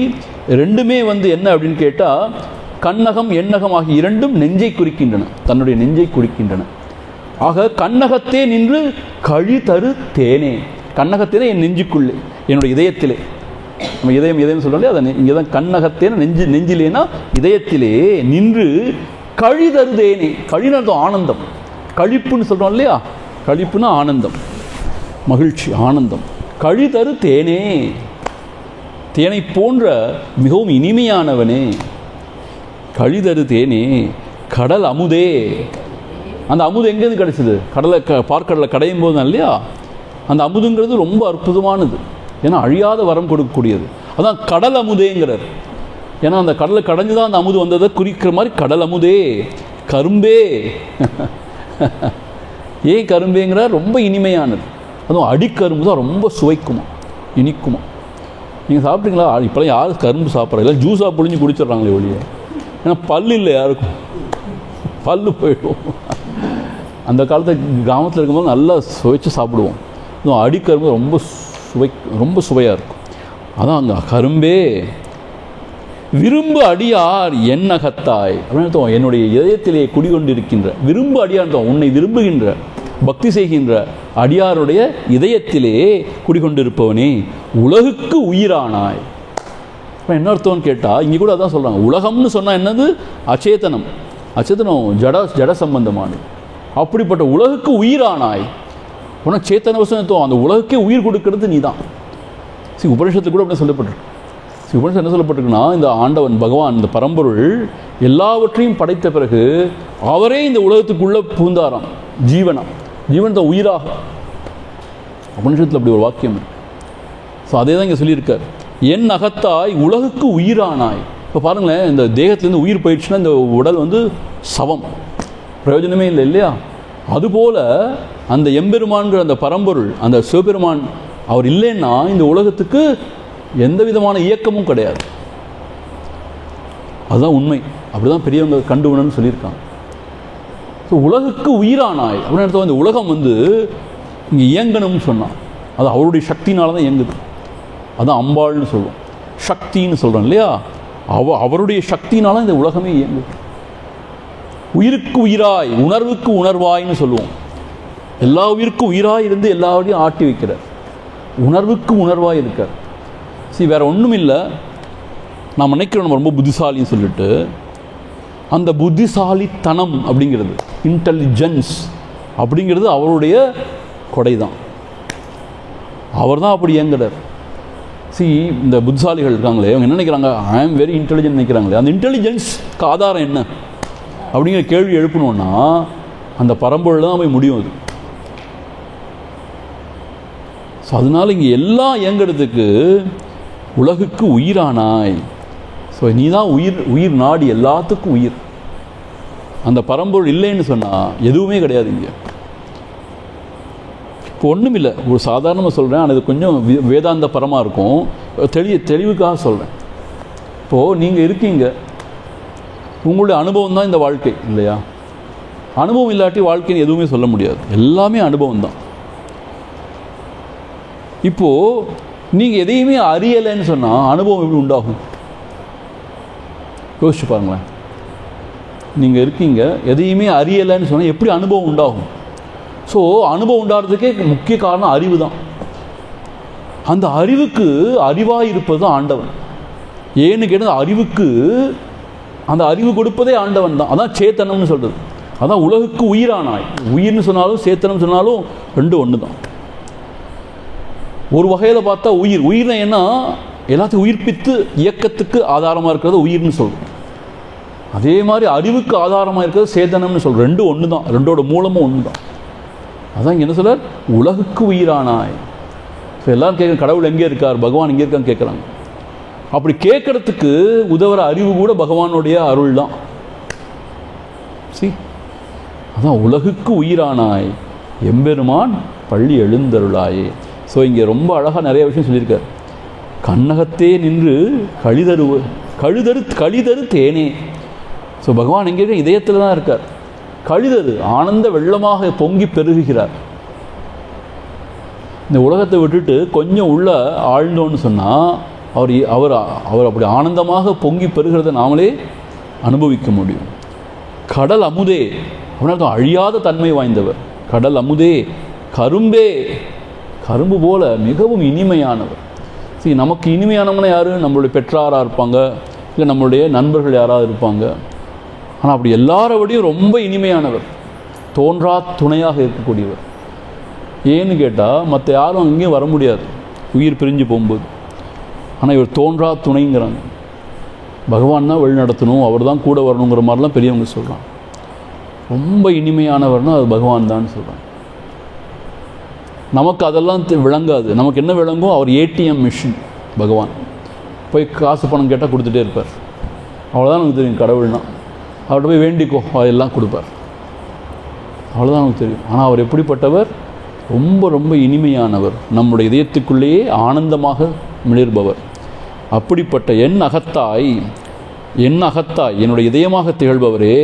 ரெண்டுமே வந்து என்ன அப்படின்னு கேட்டால், கண்ணகம் எண்ணகம் ஆகிய இரண்டும் நெஞ்சை குறிக்கின்றன, தன்னுடைய நெஞ்சை குறிக்கின்றன. ஆக கண்ணகத்தே நின்று கழி தரு தேனே. கண்ணகத்தேனே என் நெஞ்சுக்குள்ளே, என்னுடைய இதயத்திலே. நம்ம இதயம் சொல்கிறோம் இல்லையா, அதை இங்கே தான் கண்ணகத்தேன நெஞ்சிலேனா இதயத்திலே நின்று கழிதரு தேனே. கழினது ஆனந்தம், கழிப்புன்னு சொல்கிறோம் இல்லையா, கழிப்புன்னா ஆனந்தம், மகிழ்ச்சி, ஆனந்தம். கழிதரு தேனே, தேனை போன்ற மிகவும் இனிமையானவனே. கழிதரு தேனே கடல் அமுதே. அந்த அமுது எங்கேருந்து கிடைச்சிது? பார்க்கடலில் கடையும் போது தான் இல்லையா. அந்த அமுதுங்கிறது ரொம்ப அற்புதமானது, ஏன்னா அழியாத வரம் கொடுக்கக்கூடியது. அதான் கடல் அமுதேங்கிறார். ஏன்னா அந்த கடலை கடைஞ்சு தான் அந்த அமுது வந்ததை குறிக்கிற மாதிரி கடல் அமுதே. கரும்பே. ஏன் கரும்பேங்கிறார்? ரொம்ப இனிமையானது. அதுவும் அடிக்கரும்பு தான் ரொம்ப சுவைக்குமா, இனிக்குமா. நீங்கள் சாப்பிட்டீங்களா? இப்போலாம் யாரும் கரும்பு சாப்பிட்றா, இல்லை ஜூஸாக புழிஞ்சு குடிச்சிட்றாங்களே ஒழிய. ஏன்னா பல்லு இல்லை யாருக்கும், பல்லு போயிடும். அந்த காலத்தில் கிராமத்தில் இருக்கும்போது நல்லா சுவைச்சு சாப்பிடுவோம். அதுவும் அடிக்கரும்பு ரொம்ப சுவையாக இருக்கும். அதான் அங்கே கரும்பே. விரும்பு அடியார் எண்ணகத்தாய் அப்படின்னு என்னுடைய இதயத்திலே குடிகொண்டிருக்கின்ற, விரும்பு அடியார், உன்னை விரும்புகின்ற பக்தி செய்கின்ற அடியாருடைய இதயத்திலே குடிகொண்டிருப்பவனே, உலகுக்கு உயிரானாய். இப்போ என்ன அர்த்தம்னு கேட்டால், இங்கே கூட அதான் சொல்கிறாங்க, உலகம்னு சொன்னால் என்னது? அச்சேதனம். அச்சேதனம் ஜட சம்பந்தமானது. அப்படிப்பட்ட உலகுக்கு உயிரானாய். உனக்கு சேத்தன வசனம், அந்த உலகுக்கே உயிர் கொடுக்கறது நீ தான். உபனிஷத்து கூட அப்படி சொல்லப்பட்டிருக்கு. உபனிஷத்து என்ன சொல்லப்பட்டிருக்குன்னா, இந்த ஆண்டவன் பகவான், இந்த பரம்பொருள் எல்லாவற்றையும் படைத்த பிறகு அவரே இந்த உலகத்துக்குள்ளே பூந்தாராம், ஜீவனத்தை உயிராக. உபனிஷத்தில் அப்படி ஒரு வாக்கியம் இருக்கு. ஸோ அதே தான் இங்கே சொல்லியிருக்கார், என் அகத்தாய் உலகுக்கு உயிரானாய். இப்போ பாருங்களேன், இந்த தேகத்துலேருந்து உயிர் போயிடுச்சுன்னா இந்த உடல் வந்து சவம், பிரயோஜனமே இல்லை இல்லையா. அதுபோல் அந்த எம்பெருமான்கிற அந்த பரம்பொருள், அந்த சிவபெருமான் அவர் இல்லைன்னா இந்த உலகத்துக்கு எந்த விதமான இயக்கமும் கிடையாது. அதுதான் உண்மை. அப்படிதான் பெரியவங்க கண்டு உணர்ன்னு சொல்லியிருக்காங்க. ஸோ உலகுக்கு உயிரானாய் அப்படின்னு அர்த்தம். இந்த உலகம் வந்து இங்கே இயங்கணும்னு சொன்னான், அது அவருடைய சக்தினால தான் இயங்குது. அதான் அம்பாள்னு சொல்லுவோம், சக்தின்னு சொல்கிறோம் இல்லையா. அவருடைய சக்தினால இந்த உலகமே இயங்குது. உயிருக்கு உயிராய், உணர்வுக்கு உணர்வாய்ன்னு சொல்லுவோம். எல்லா உயிருக்கும் உயிராய் இருந்து எல்லாரையும் ஆட்டி வைக்கிறார், உணர்வுக்கு உணர்வாய் இருக்கார். வேற ஒன்றும் இல்லை. நாம் நினைக்கிறோம் நம்ம ரொம்ப புத்திசாலின்னு சொல்லிட்டு, அந்த புத்திசாலித்தனம் அப்படிங்கிறது, இன்டெலிஜென்ஸ் அப்படிங்கிறது அவருடைய கொடை தான். அவர் தான் அப்படி இயங்குறார். இந்த புத்திசாலிகள் இருக்காங்களே, அவங்க என்ன நினைக்கிறாங்க? ஐ ஆம் வெரி இன்டெலிஜென்ட் நினைக்கிறாங்களே. அந்த இன்டெலிஜென்ஸ்க்கு ஆதாரம் என்ன அப்படிங்கிற கேள்வி எழுப்பணும்னா அந்த பரம்பொருள் தான் போய் முடியும் அது. ஸோ அதனால் இங்கே எல்லாம் இயங்கிறதுக்கு உலகுக்கு உயிரானாய். ஸோ நீ தான் உயிர் நாடி, எல்லாத்துக்கும் உயிர். அந்த பரம்பொருள் இல்லைன்னு சொன்னால் எதுவுமே கிடையாது இங்கே. இப்போ ஒன்றும் இல்லை, ஒரு சாதாரணமாக சொல்கிறேன், ஆனால் இது கொஞ்சம் வேதாந்த பரமாக இருக்கும், தெளிவுக்காக சொல்கிறேன். இப்போது நீங்கள் இருக்கீங்க, உங்களுடைய அனுபவம் தான் இந்த வாழ்க்கை இல்லையா. அனுபவம் இல்லாட்டி வாழ்க்கைன்னு எதுவுமே சொல்ல முடியாது, எல்லாமே அனுபவம் தான். இப்போது நீங்கள் எதையுமே அறியலைன்னு சொன்னால் அனுபவம் எப்படி உண்டாகும்? யோசிச்சு பாருங்களேன். நீங்கள் இருக்கீங்க, எதையுமே அறியலைன்னு சொன்னால் எப்படி அனுபவம் உண்டாகும்? ஸோ அனுபவம் உண்டாகிறதுக்கே முக்கிய காரணம் அறிவு தான். அந்த அறிவுக்கு அறிவாக இருப்பது ஆண்டவன். ஏன்னு கேட்டால் அறிவுக்கு அந்த அறிவு கொடுப்பதே ஆண்டவன் தான். அதான் சேத்தனம்னு சொல்கிறது. அதான் உலகுக்கு உயிரானாய். உயிர்னு சொன்னாலும் சேத்தனம் சொன்னாலும் ரெண்டு ஒன்று தான். ஒரு வகையில் பார்த்தா உயிர்னா என்ன, எல்லாத்தையும் உயிர்ப்பித்து இயக்கத்துக்கு ஆதாரமாக இருக்கிறது உயிர்னு சொல்கிறோம். அதே மாதிரி அறிவுக்கு ஆதாரமாக இருக்கிறது சேதனம்னு சொல்கிறோம். ரெண்டும் ஒன்று தான், ரெண்டோட மூலமும் ஒன்று தான். அதான் என்ன சொல்ல, உலகுக்கு உயிரானாய். ஸோ எல்லோரும் கேட்குற கடவுள் எங்கே இருக்கார், பகவான் எங்கே இருக்கான்னு கேட்குறாங்க. அப்படி கேட்குறதுக்கு உதவுற அறிவு கூட பகவானுடைய அருள் தான். அதான் உலகுக்கு உயிரானாய் எம்பெருமான் பள்ளி எழுந்தருளாயே. ஸோ இங்கே ரொம்ப அழகாக நிறைய விஷயம் சொல்லியிருக்கார். கண்ணகத்தே நின்று கழிதரு தேனே. ஸோ பகவான் எங்கே இருக்க, இதயத்தில் தான் இருக்கார். கழிதரு ஆனந்த வெள்ளமாக பொங்கி பெருகுகிறார். இந்த உலகத்தை விட்டுட்டு கொஞ்சம் உள்ள ஆழ்ந்தோன்னு சொன்னால் அவர் அப்படி ஆனந்தமாக பொங்கி பெருகிறத நாமளே அனுபவிக்க முடியும். கடல் அமுதே அப்படின்னா அழியாத தன்மை வாய்ந்தவர். கடல் அமுதே கரும்பே, கரும்பு போல மிகவும் இனிமையானவர். சரி, நமக்கு இனிமையானவங்கன்னா யார்? நம்மளுடைய பெற்றாராக இருப்பாங்க, இல்லை நம்மளுடைய நண்பர்கள் யாராவது இருப்பாங்க. ஆனால் அப்படி எல்லாரோடையும் ரொம்ப இனிமையானவர், தோன்றா துணையாக இருக்கக்கூடியவர். ஏன்னு கேட்டால் மற்ற யாரும் அங்கேயும் வர முடியாது உயிர் பிரிஞ்சு போகும்போது. ஆனால் இவர் தோன்றா துணைங்கிறாங்க. பகவான் தான் வழி நடத்தணும், அவர் தான் கூட வரணுங்கிற மாதிரிலாம் பெரியவங்க சொல்கிறாங்க. ரொம்ப இனிமையானவர்னால் அது பகவான் தான் சொல்கிறாங்க. நமக்கு அதெல்லாம் விளங்காது. நமக்கு என்ன விளங்கும், அவர் ஏடிஎம் மிஷின் பகவான். போய் காசு பணம் கேட்டால் கொடுத்துட்டே இருப்பார். அவ்வளோதான் நமக்கு தெரியும் கடவுள்னா. அவர்கிட்ட போய் வேண்டிக்கோ, அதெல்லாம் கொடுப்பார். அவ்வளோதான் நமக்கு தெரியும். ஆனால் அவர் எப்படிப்பட்டவர், ரொம்ப ரொம்ப இனிமையானவர், நம்முடைய இதயத்துக்குள்ளேயே ஆனந்தமாக மிளிர்பவர். அப்படிப்பட்ட என் அகத்தாய் என்னுடைய இதயமாக திகழ்பவரே,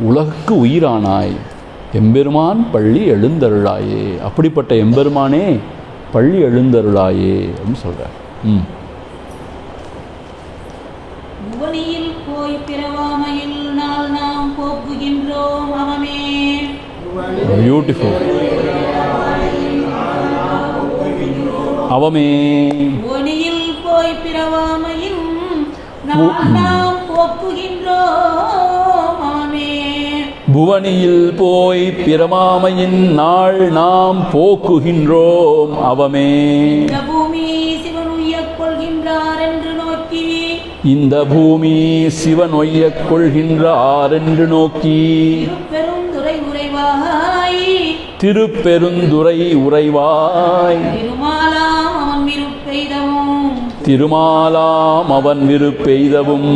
உலகுக்கு உயிரானாய் எம்பெருமான் பள்ளி எழுந்தருளாயே. அப்படிப்பட்ட எம்பெருமானே பள்ளி எழுந்தருளாயே அப்படின்னு சொல்கிறார். புவனியில் போய் பிறவாமையில் நாள் நாம் போக்குகின்றோம் அவமே. பியூட்டிஃபுல். அவமே புவனியில் போய் பிறவாமையில் நாள் நாம் போக்குகின்றோம் அவமே. புவனியில் போய் பிறவாமையின் நாள் நாம் போக்குகின்றோம் அவமே. இந்த பூமி சிவன் உய்யக் கொள்கின்றார் என்று நோக்கி, இந்த பூமி சிவன் ஒய்யக் கொள்கின்றார் என்று நோக்கி, திருப்பெருந்துறை உறைவாய் திருப்பெருந்துறை உறைவாய் திருமாலாம் அவன் விருப்பெய்தவும்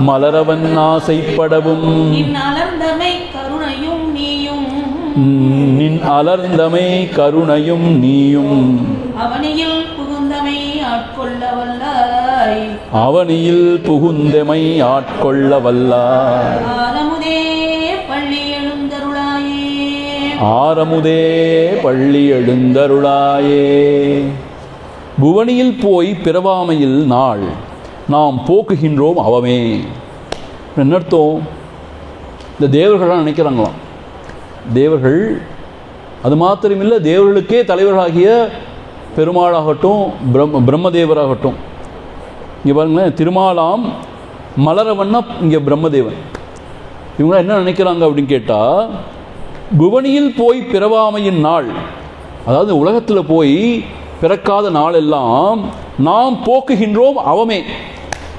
மலரவன் ஆசைப்படவும் நின் அலர்ந்தமை கருணையும் நீயும் அவனியில் புகுந்தமை ஆட்கொள்ள வல்லாய். ஆரமுதே பள்ளி எழுந்தருளாயே. புவனியில் போய் பிறவாமையில் நாள் நாம் போக்குகின்றோம் அவமே. என்ன அர்த்தம்? இந்த தேவர்களாக நினைக்கிறாங்களாம். தேவர்கள் அது மாத்திரமில்லை, தேவர்களுக்கே தலைவராகிய பெருமாளாகட்டும் பிரம்மதேவராகட்டும். இங்கே பாருங்களேன், திருமாலாம் மலரவன்னா இங்கே பிரம்மதேவன். இவங்களாம் என்ன நினைக்கிறாங்க அப்படின்னு கேட்டால், புவனியில் போய் பிறவாமையின் நாள், அதாவது உலகத்தில் போய் பிறக்காத நாளெல்லாம் நாம் போக்குகின்றோம் அவமே.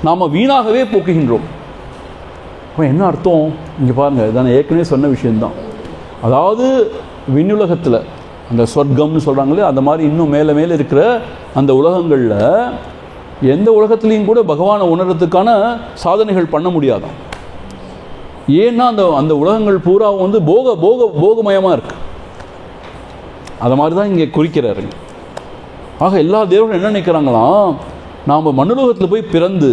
நாம் வீணாகவே போக்குகின்றோம். என்ன அர்த்தம்? இங்கே பாருங்கள், இதான் ஏற்கனவே சொன்ன விஷயந்தான். அதாவது விண்ணுலகத்தில் அந்த சொர்க்கம்னு சொல்கிறாங்களே, அந்த மாதிரி இன்னும் மேலே மேலே இருக்கிற அந்த உலகங்களில் எந்த உலகத்துலேயும் கூட பகவானை உணர்றதுக்கான சாதனைகள் பண்ண முடியாதான். ஏன்னா அந்த உலகங்கள் பூரா வந்து போகமயமாக இருக்கு. அதை மாதிரி தான் இங்கே குறிக்கிறாரு. ஆக எல்லா தேவர்களும் என்ன நினைக்கிறாங்களாம், நாம் மண்ணுலகத்தில் போய் பிறந்து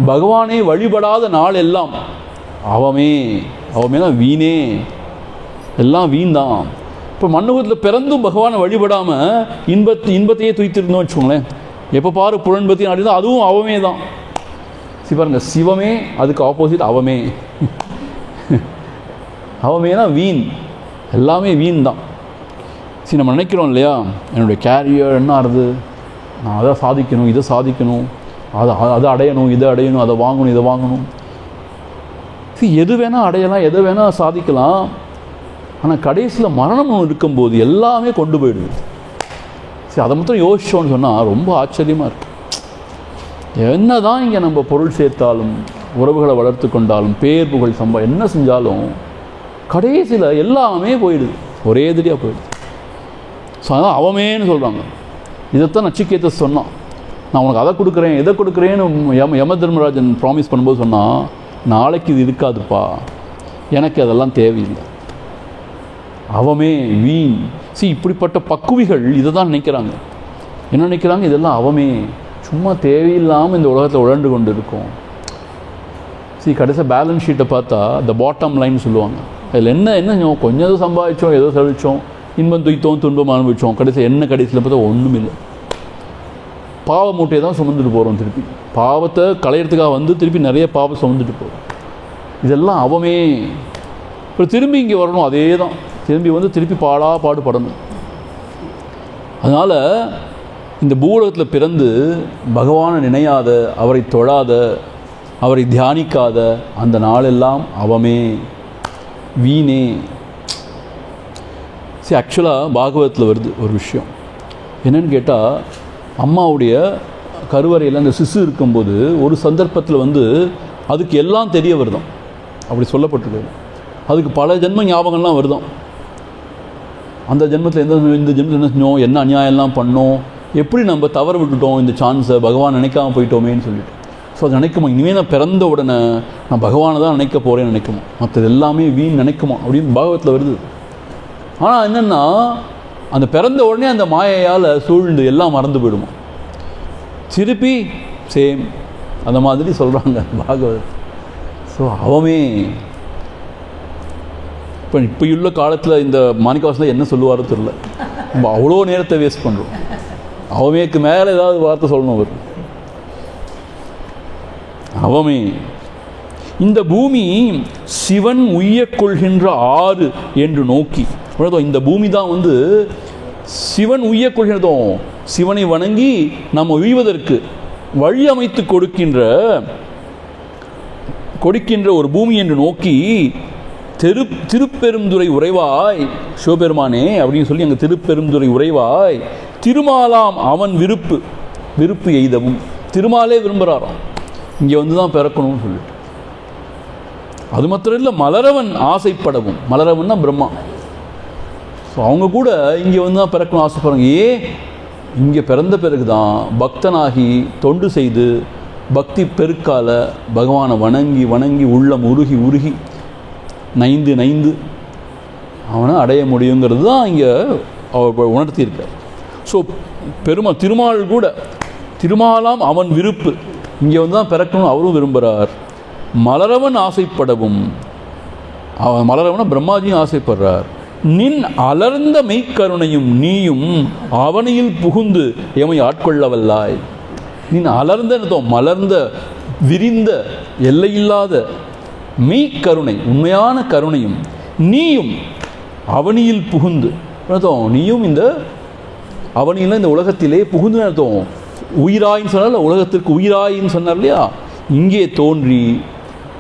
பகவானை வழிபடாத நாள் எல்லாம் அவமேனா வீணே, எல்லாம் வீண் தான். இப்போ மண்ணுலகத்தில் பிறந்தும் பகவானை வழிபடாமல் இன்பத்தையே துய்த்திருந்தோம் வச்சுக்கோங்களேன். எப்போ பாரு புலன்பத்தி நாடிதான், அதுவும் அவமே தான். பாருங்க, சிவமே அதுக்கு ஆப்போசிட் அவமே. அவமேனா வீண், எல்லாமே வீண் தான். சரி, நம்ம நினைக்கிறோம் இல்லையா, என்னுடைய கேரியர் என்ன ஆகுது, நான் அதை சாதிக்கணும், இதை சாதிக்கணும், அதை அடையணும், இதை அடையணும், அதை வாங்கணும், இதை வாங்கணும். சரி, எது வேணால் அடையலாம், எதை வேணால் சாதிக்கலாம். ஆனால் கடைசியில் மரணம் ஒன்று இருக்கும்போது எல்லாமே கொண்டு போயிடுது. சரி, அதை மட்டும் யோசிச்சோன்னு சொன்னால் ரொம்ப ஆச்சரியமாக இருக்குது. என்ன தான் இங்கே நம்ம பொருள் சேர்த்தாலும், உறவுகளை வளர்த்து கொண்டாலும், பேர் புகழ் என்ன செஞ்சாலும் கடைசியில் எல்லாமே போயிடுது, ஒரே எதிரியாக போயிடுது. ஸோ அதான் அவமேன்னு சொல்கிறாங்க. இதைத்தான் நச்சிகேத சொன்னான், நான் உனக்கு அதை கொடுக்குறேன், இதை கொடுக்குறேன்னு யம தர்மராஜன் ப்ராமிஸ் பண்ணும்போது சொன்னால், நாளைக்கு இது இருக்காதுப்பா, எனக்கு அதெல்லாம் தேவையில்லை, அவமே வீண். இப்படிப்பட்ட பக்குவிகள் இதை தான் நினைக்கிறாங்க. என்ன நினைக்கிறாங்க, இதெல்லாம் அவமே, சும்மா தேவையில்லாமல் இந்த உலகத்தில் உழண்டு கொண்டு இருக்கும். கடைசியாக பேலன்ஸ் ஷீட்டை பார்த்தா த பாட்டம் லைன் சொல்லுவாங்க. அதில் என்ன கொஞ்சம் ஏதோ சம்பாதிச்சோம், ஏதோ செழித்தோம், இன்பம் துய்த்தோம், துன்பம் அனுபவித்தோம், கடைசியில் பார்த்தா ஒன்றும் இல்லை. பாவ மூட்டையை தான் சுமந்துட்டு போகிறோம். திருப்பி பாவத்தை களையிறதுக்காக திருப்பி நிறைய பாவம் சுமந்துட்டு போகிறோம். இதெல்லாம் அவமே. இப்போ திரும்பி இங்கே வரணும், அதே தான், திருப்பி பாடுபடணும். அதனால் இந்த பூலகத்தில் பிறந்து பகவானை நினையாத, அவரை தொழாத, அவரை தியானிக்காத அந்த நாளெல்லாம் அவமே, வீணே. ஆக்சுவலாக பாகவதத்தில் வருது ஒரு விஷயம். என்னன்னு கேட்டால், அம்மாவுடைய கருவறையில் அந்த சிசு இருக்கும்போது ஒரு சந்தர்ப்பத்தில் அதுக்கு எல்லாம் தெரிய வருதான், அப்படி சொல்லப்பட்டிருக்கு. அதுக்கு பல ஜென்ம ஞாபகம்லாம் வருதான். அந்த ஜென்மத்தில் இந்த ஜென்மத்தில் என்ன செஞ்சோம், என்ன அநியாயம்லாம் பண்ணோம், எப்படி நம்ம தவற விட்டுட்டோம் இந்த சான்ஸை, பகவான் நினைக்காமல் போயிட்டோமேன்னு சொல்லிட்டு. ஸோ அது நினைக்குமா, இனிமேல் நான் பிறந்த உடனே நான் பகவானை தான் நினைக்க போகிறேன்னு நினைக்குமா, மற்றது எல்லாமே வீண் நினைக்குமா அப்படின்னு பாகவத்தில் வருது. ஆனால் என்னென்னா, அந்த பிறந்த உடனே அந்த மாயையால் சூழ்ந்து எல்லாம் மறந்து போயிடுமா, திருப்பி சேம் அந்த மாதிரி சொல்கிறாங்க பாகவத். ஸோ அவமே இப்போ உள்ள காலத்தில் இந்த மாணிக்கவாசத்தில் என்ன சொல்லுவாரோ தெரியல, நம்ம அவ்வளோ நேரத்தை வேஸ்ட் பண்ணுறோம். அவமேக்கு மேலே ஏதாவது வார்த்தை சொல்லணும். அவர் அவமே. இந்த பூமி சிவன் உய்யக் கொள்கின்ற ஆறு என்று நோக்கி, இந்த பூமி தான் சிவன் உய்யக் கொள்கிறதும், சிவனை வணங்கி நம்ம உய்வதற்கு வழி அமைத்து கொடுக்கின்ற ஒரு பூமி என்று நோக்கி, திருப்பெருந்துறை உறைவாய் சிவபெருமானே அப்படின்னு சொல்லி அங்கே திருப்பெருந்துறை உறைவாய், திருமாலாம் அவன் விருப்பு எய்தவும், திருமாலே விரும்புகிறாராம் இங்கே தான் பிறக்கணும்னு சொல்லிட்டு. அது மாத்திரம் இல்லை, மலரவன் ஆசைப்படவும், மலரவன்னா பிரம்மா. ஸோ அவங்க கூட இங்கே தான் பிறக்கணும் ஆசைப்படுறாங்க. இங்கே பிறந்த பிறகு தான் பக்தனாகி தொண்டு செய்து பக்தி பெருக்கால பகவானை வணங்கி வணங்கி உள்ளம் உருகி நைந்து அவனை அடைய முடியுங்கிறது தான் இங்கே அவர் உணர்த்தியிருக்கார். ஸோ திருமால் கூட திருமாலாம் அவன் விருப்பு, இங்கே தான் பிறக்கணும் அவரும் விரும்புகிறார். மலரவன் ஆசைப்படவும், அவன் மலரவனை பிரம்மாஜியும் ஆசைப்படுறார். நின் அலர்ந்த மெய்க்கருணையும் நீயும் அவனையில் புகுந்து எமை ஆட்கொள்ளவல்லாய். நின் அலர்ந்த மலர்ந்த விரிந்த எல்லையில்லாத மெய்க்கருணை, உண்மையான கருணையும் நீயும் அவனியில் புகுந்து, நீயும் இந்த அவனியில் இந்த உலகத்திலே புகுந்து அர்த்தம். உயிராயின்னு சொன்னார், உலகத்திற்கு உயிராயின்னு சொன்னார் இல்லையா, இங்கே தோன்றி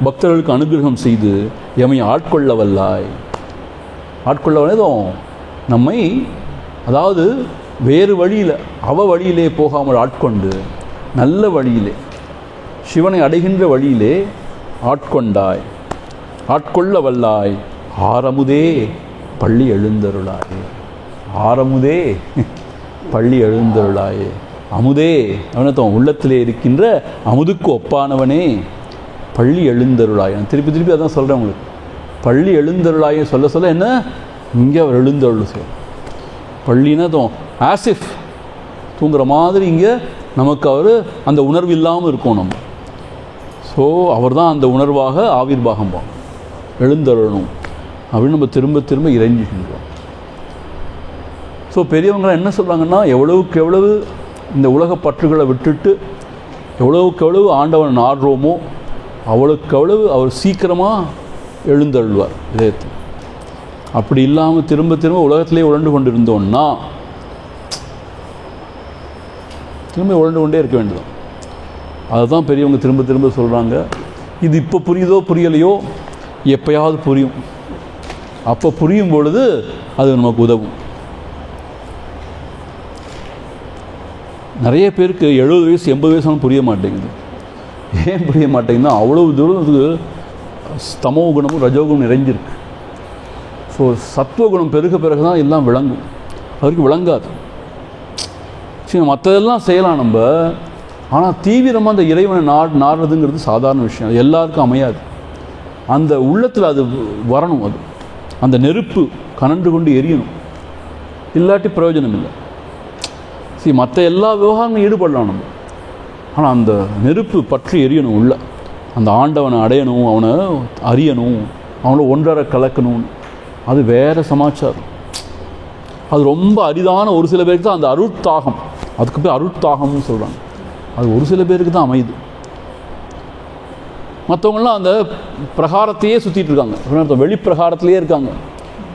பக்தர்களுக்கு அனுகிரகம் செய்து எமை ஆட்கொள்ளவல்லாய். ஆட்கொள்ளவனதும் நம்மை, அதாவது வேறு வழியில் வழியிலே போகாமல் ஆட்கொண்டு நல்ல வழியிலே சிவனை அடைகின்ற வழியிலே ஆட்கொண்டாய், ஆட்கொள்ள வல்லாய். ஆரமுதே பள்ளி எழுந்தருளாயே, ஆரமுதே பள்ளி எழுந்தருளாயே. அமுதே அவனத்தம் உள்ளத்திலே இருக்கின்ற அமுதுக்கு ஒப்பானவனே பள்ளி எழுந்தருளாய். நான் திருப்பி அதான் சொல்கிறேன் உங்களுக்கு. பள்ளி எழுந்தருளாயை சொல்ல என்ன, இங்கே அவர் எழுந்தருள் செய்யும். பள்ளினா ஆசிஃப் தூங்குற மாதிரி இங்கே நமக்கு அவர் அந்த உணர்வு இல்லாமல் இருக்கும் நம்ம. ஸோ அவர் தான் அந்த உணர்வாக ஆவிர்வாகம்பாம், எழுந்தருளணும் அப்படின்னு நம்ம திரும்ப இறைஞ்சிக்கின்றோம். ஸோ பெரியவங்களாம் என்ன சொல்கிறாங்கன்னா, எவ்வளவுக்கு எவ்வளவு இந்த உலக பற்றுகளை விட்டுட்டு எவ்வளவுக்கு எவ்வளவு ஆண்டவன் நாடுறோமோ அவ்வளவுக்கு எவ்வளவு அவர் சீக்கிரமாக எழுந்தருள்வார் இதயத்தில். அப்படி இல்லாமல் திரும்ப திரும்ப உலகத்திலே உழண்டு கொண்டு இருந்தோம்னா திரும்ப உழண்டு கொண்டே இருக்க வேண்டியது. அதுதான் பெரியவங்க திரும்ப திரும்ப சொல்கிறாங்க. இது இப்போ புரியுதோ புரியலையோ, எப்பயாவது புரியும். அப்போ புரியும் பொழுது அது நமக்கு உதவும். நிறைய பேருக்கு 70 வயசு 80 வயசாலும் புரிய மாட்டேங்குது. ஏன் புரிய மாட்டேங்குதுன்னா, அவ்வளவு தூரத்துக்கு ஸ்தமோ குணமும் ரஜோகுணம் நிறைஞ்சிருக்கு. ஸோ சத்துவகுணம் பெருக பிறகு தான் எல்லாம் விளங்கும். அவருக்கு விளங்காது. சரி, மற்றதெல்லாம் செய்யலாம் நம்ம. ஆனால் தீவிரமாக அந்த இறைவனை நாடுறதுங்கிறது சாதாரண விஷயம். அது எல்லாருக்கும் அமையாது. அந்த உள்ளத்தில் அது வரணும். அது அந்த நெருப்பு கனன்று கொண்டு எரியணும். இல்லாட்டி பிரயோஜனம் இல்லை. சரி, மற்ற எல்லா விவகாரங்களும் ஈடுபடலாம் நம்ம. ஆனால் அந்த நெருப்பு பற்றி எரியணும் உள்ள. அந்த ஆண்டவனை அடையணும், அவனை அறியணும், அவனை ஒன்றரை கலக்கணும். அது வேறு சமாச்சாரம். அது ரொம்ப அரிதான ஒரு சில பேருக்கு தான் அந்த அருட்தாகம். அதுக்கு போய் அருட்தாகம்னு சொல்கிறாங்க. அது ஒரு சில பேருக்கு தான் அமையுது. மற்றவங்களாம் அந்த பிரகாரத்தையே சுற்றிட்டு இருக்காங்க. வெளிப்பிரகாரத்திலே இருக்காங்க,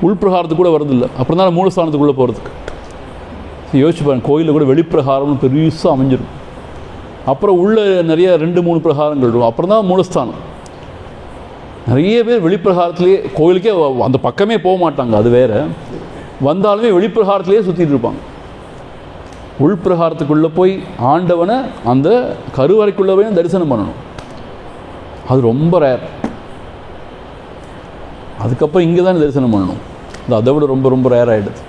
உள்பிரகாரத்துக்கு கூட வரதில்லை. அப்புறம் தான் மூலஸ்தானத்துக்குள்ளே போகிறதுக்கு யோசிச்சு பாருங்க. கோயிலில் கூட வெளிப்பிரகாரம்னு பெருசாக அமைஞ்சிருக்கும். அப்புறம் உள்ள நிறைய 2-3 பிரகாரங்கள் இருக்கும். அப்புறம் தான் மூலஸ்தானம். நிறைய பேர் வெளிப்பிரகாரத்திலேயே, கோயிலுக்கே அந்த பக்கமே போக மாட்டாங்க, அது வேறு. வந்தாலுமே வெளிப்பிரகாரத்திலேயே சுற்றிட்டு இருப்பாங்க. உள்பிரகாரத்துக்குள்ளே போய் ஆண்டவனை அந்த கருவறைக்குள்ளவே தரிசனம் பண்ணணும். அது ரொம்ப ரேர். அதுக்கப்புறம் இங்கே தான் தரிசனம் பண்ணணும். அது அதை விட ரொம்ப ரொம்ப ரேர் ஆகிடுது.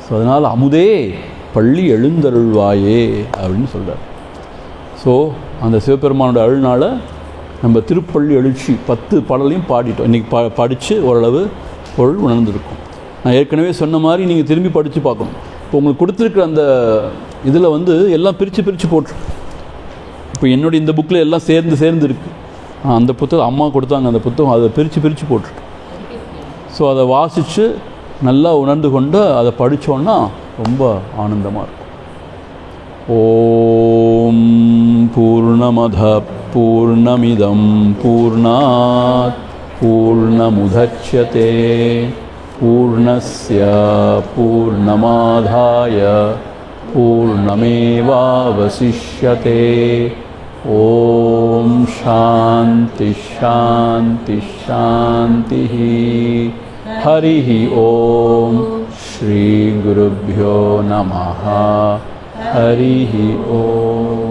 ஸோ அதனால் அமுதே பள்ளி எழுந்தருள்வாயே அப்படின்னு சொல்கிறார். ஸோ அந்த சிவபெருமானோட அருள்னால நம்ம திருப்பள்ளி எழுச்சி 10 பாடலையும் பாடிட்டோம். இன்றைக்கி படித்து ஓரளவு பொருள் உணர்ந்துருக்கும். நான் ஏற்கனவே சொன்ன மாதிரி நீங்கள் திரும்பி படித்து பார்க்கணும். இப்போ உங்களுக்கு கொடுத்துருக்குற அந்த இதில் எல்லாம் பிரித்து போட்டிருக்கு. இப்போ என்னுடைய இந்த புக்கில் எல்லாம் சேர்ந்து இருக்குது. அந்த புத்தகம் அம்மா கொடுத்தாங்க. அந்த புத்தகம் அதை பிரித்து போட்டிருக்கு. ஸோ அதை வாசித்து நல்லா உணர்ந்து கொண்டு அதை படித்தோன்னா ரொம்ப ஆனந்தமாக இருக்கும். ஓம் பூர்ணமத பூர்ணமிதம் பூர்ணாத் பூர்ணமுதச்யதே பூர்ணஸ்ய பூர்ணமாதாய பூர்ணமேவாவசிஷ்யதே. ஓம் சாந்தி சாந்தி சாந்தி. हरिः ओम श्री गुरुभ्यो नमः. हरिः ओम.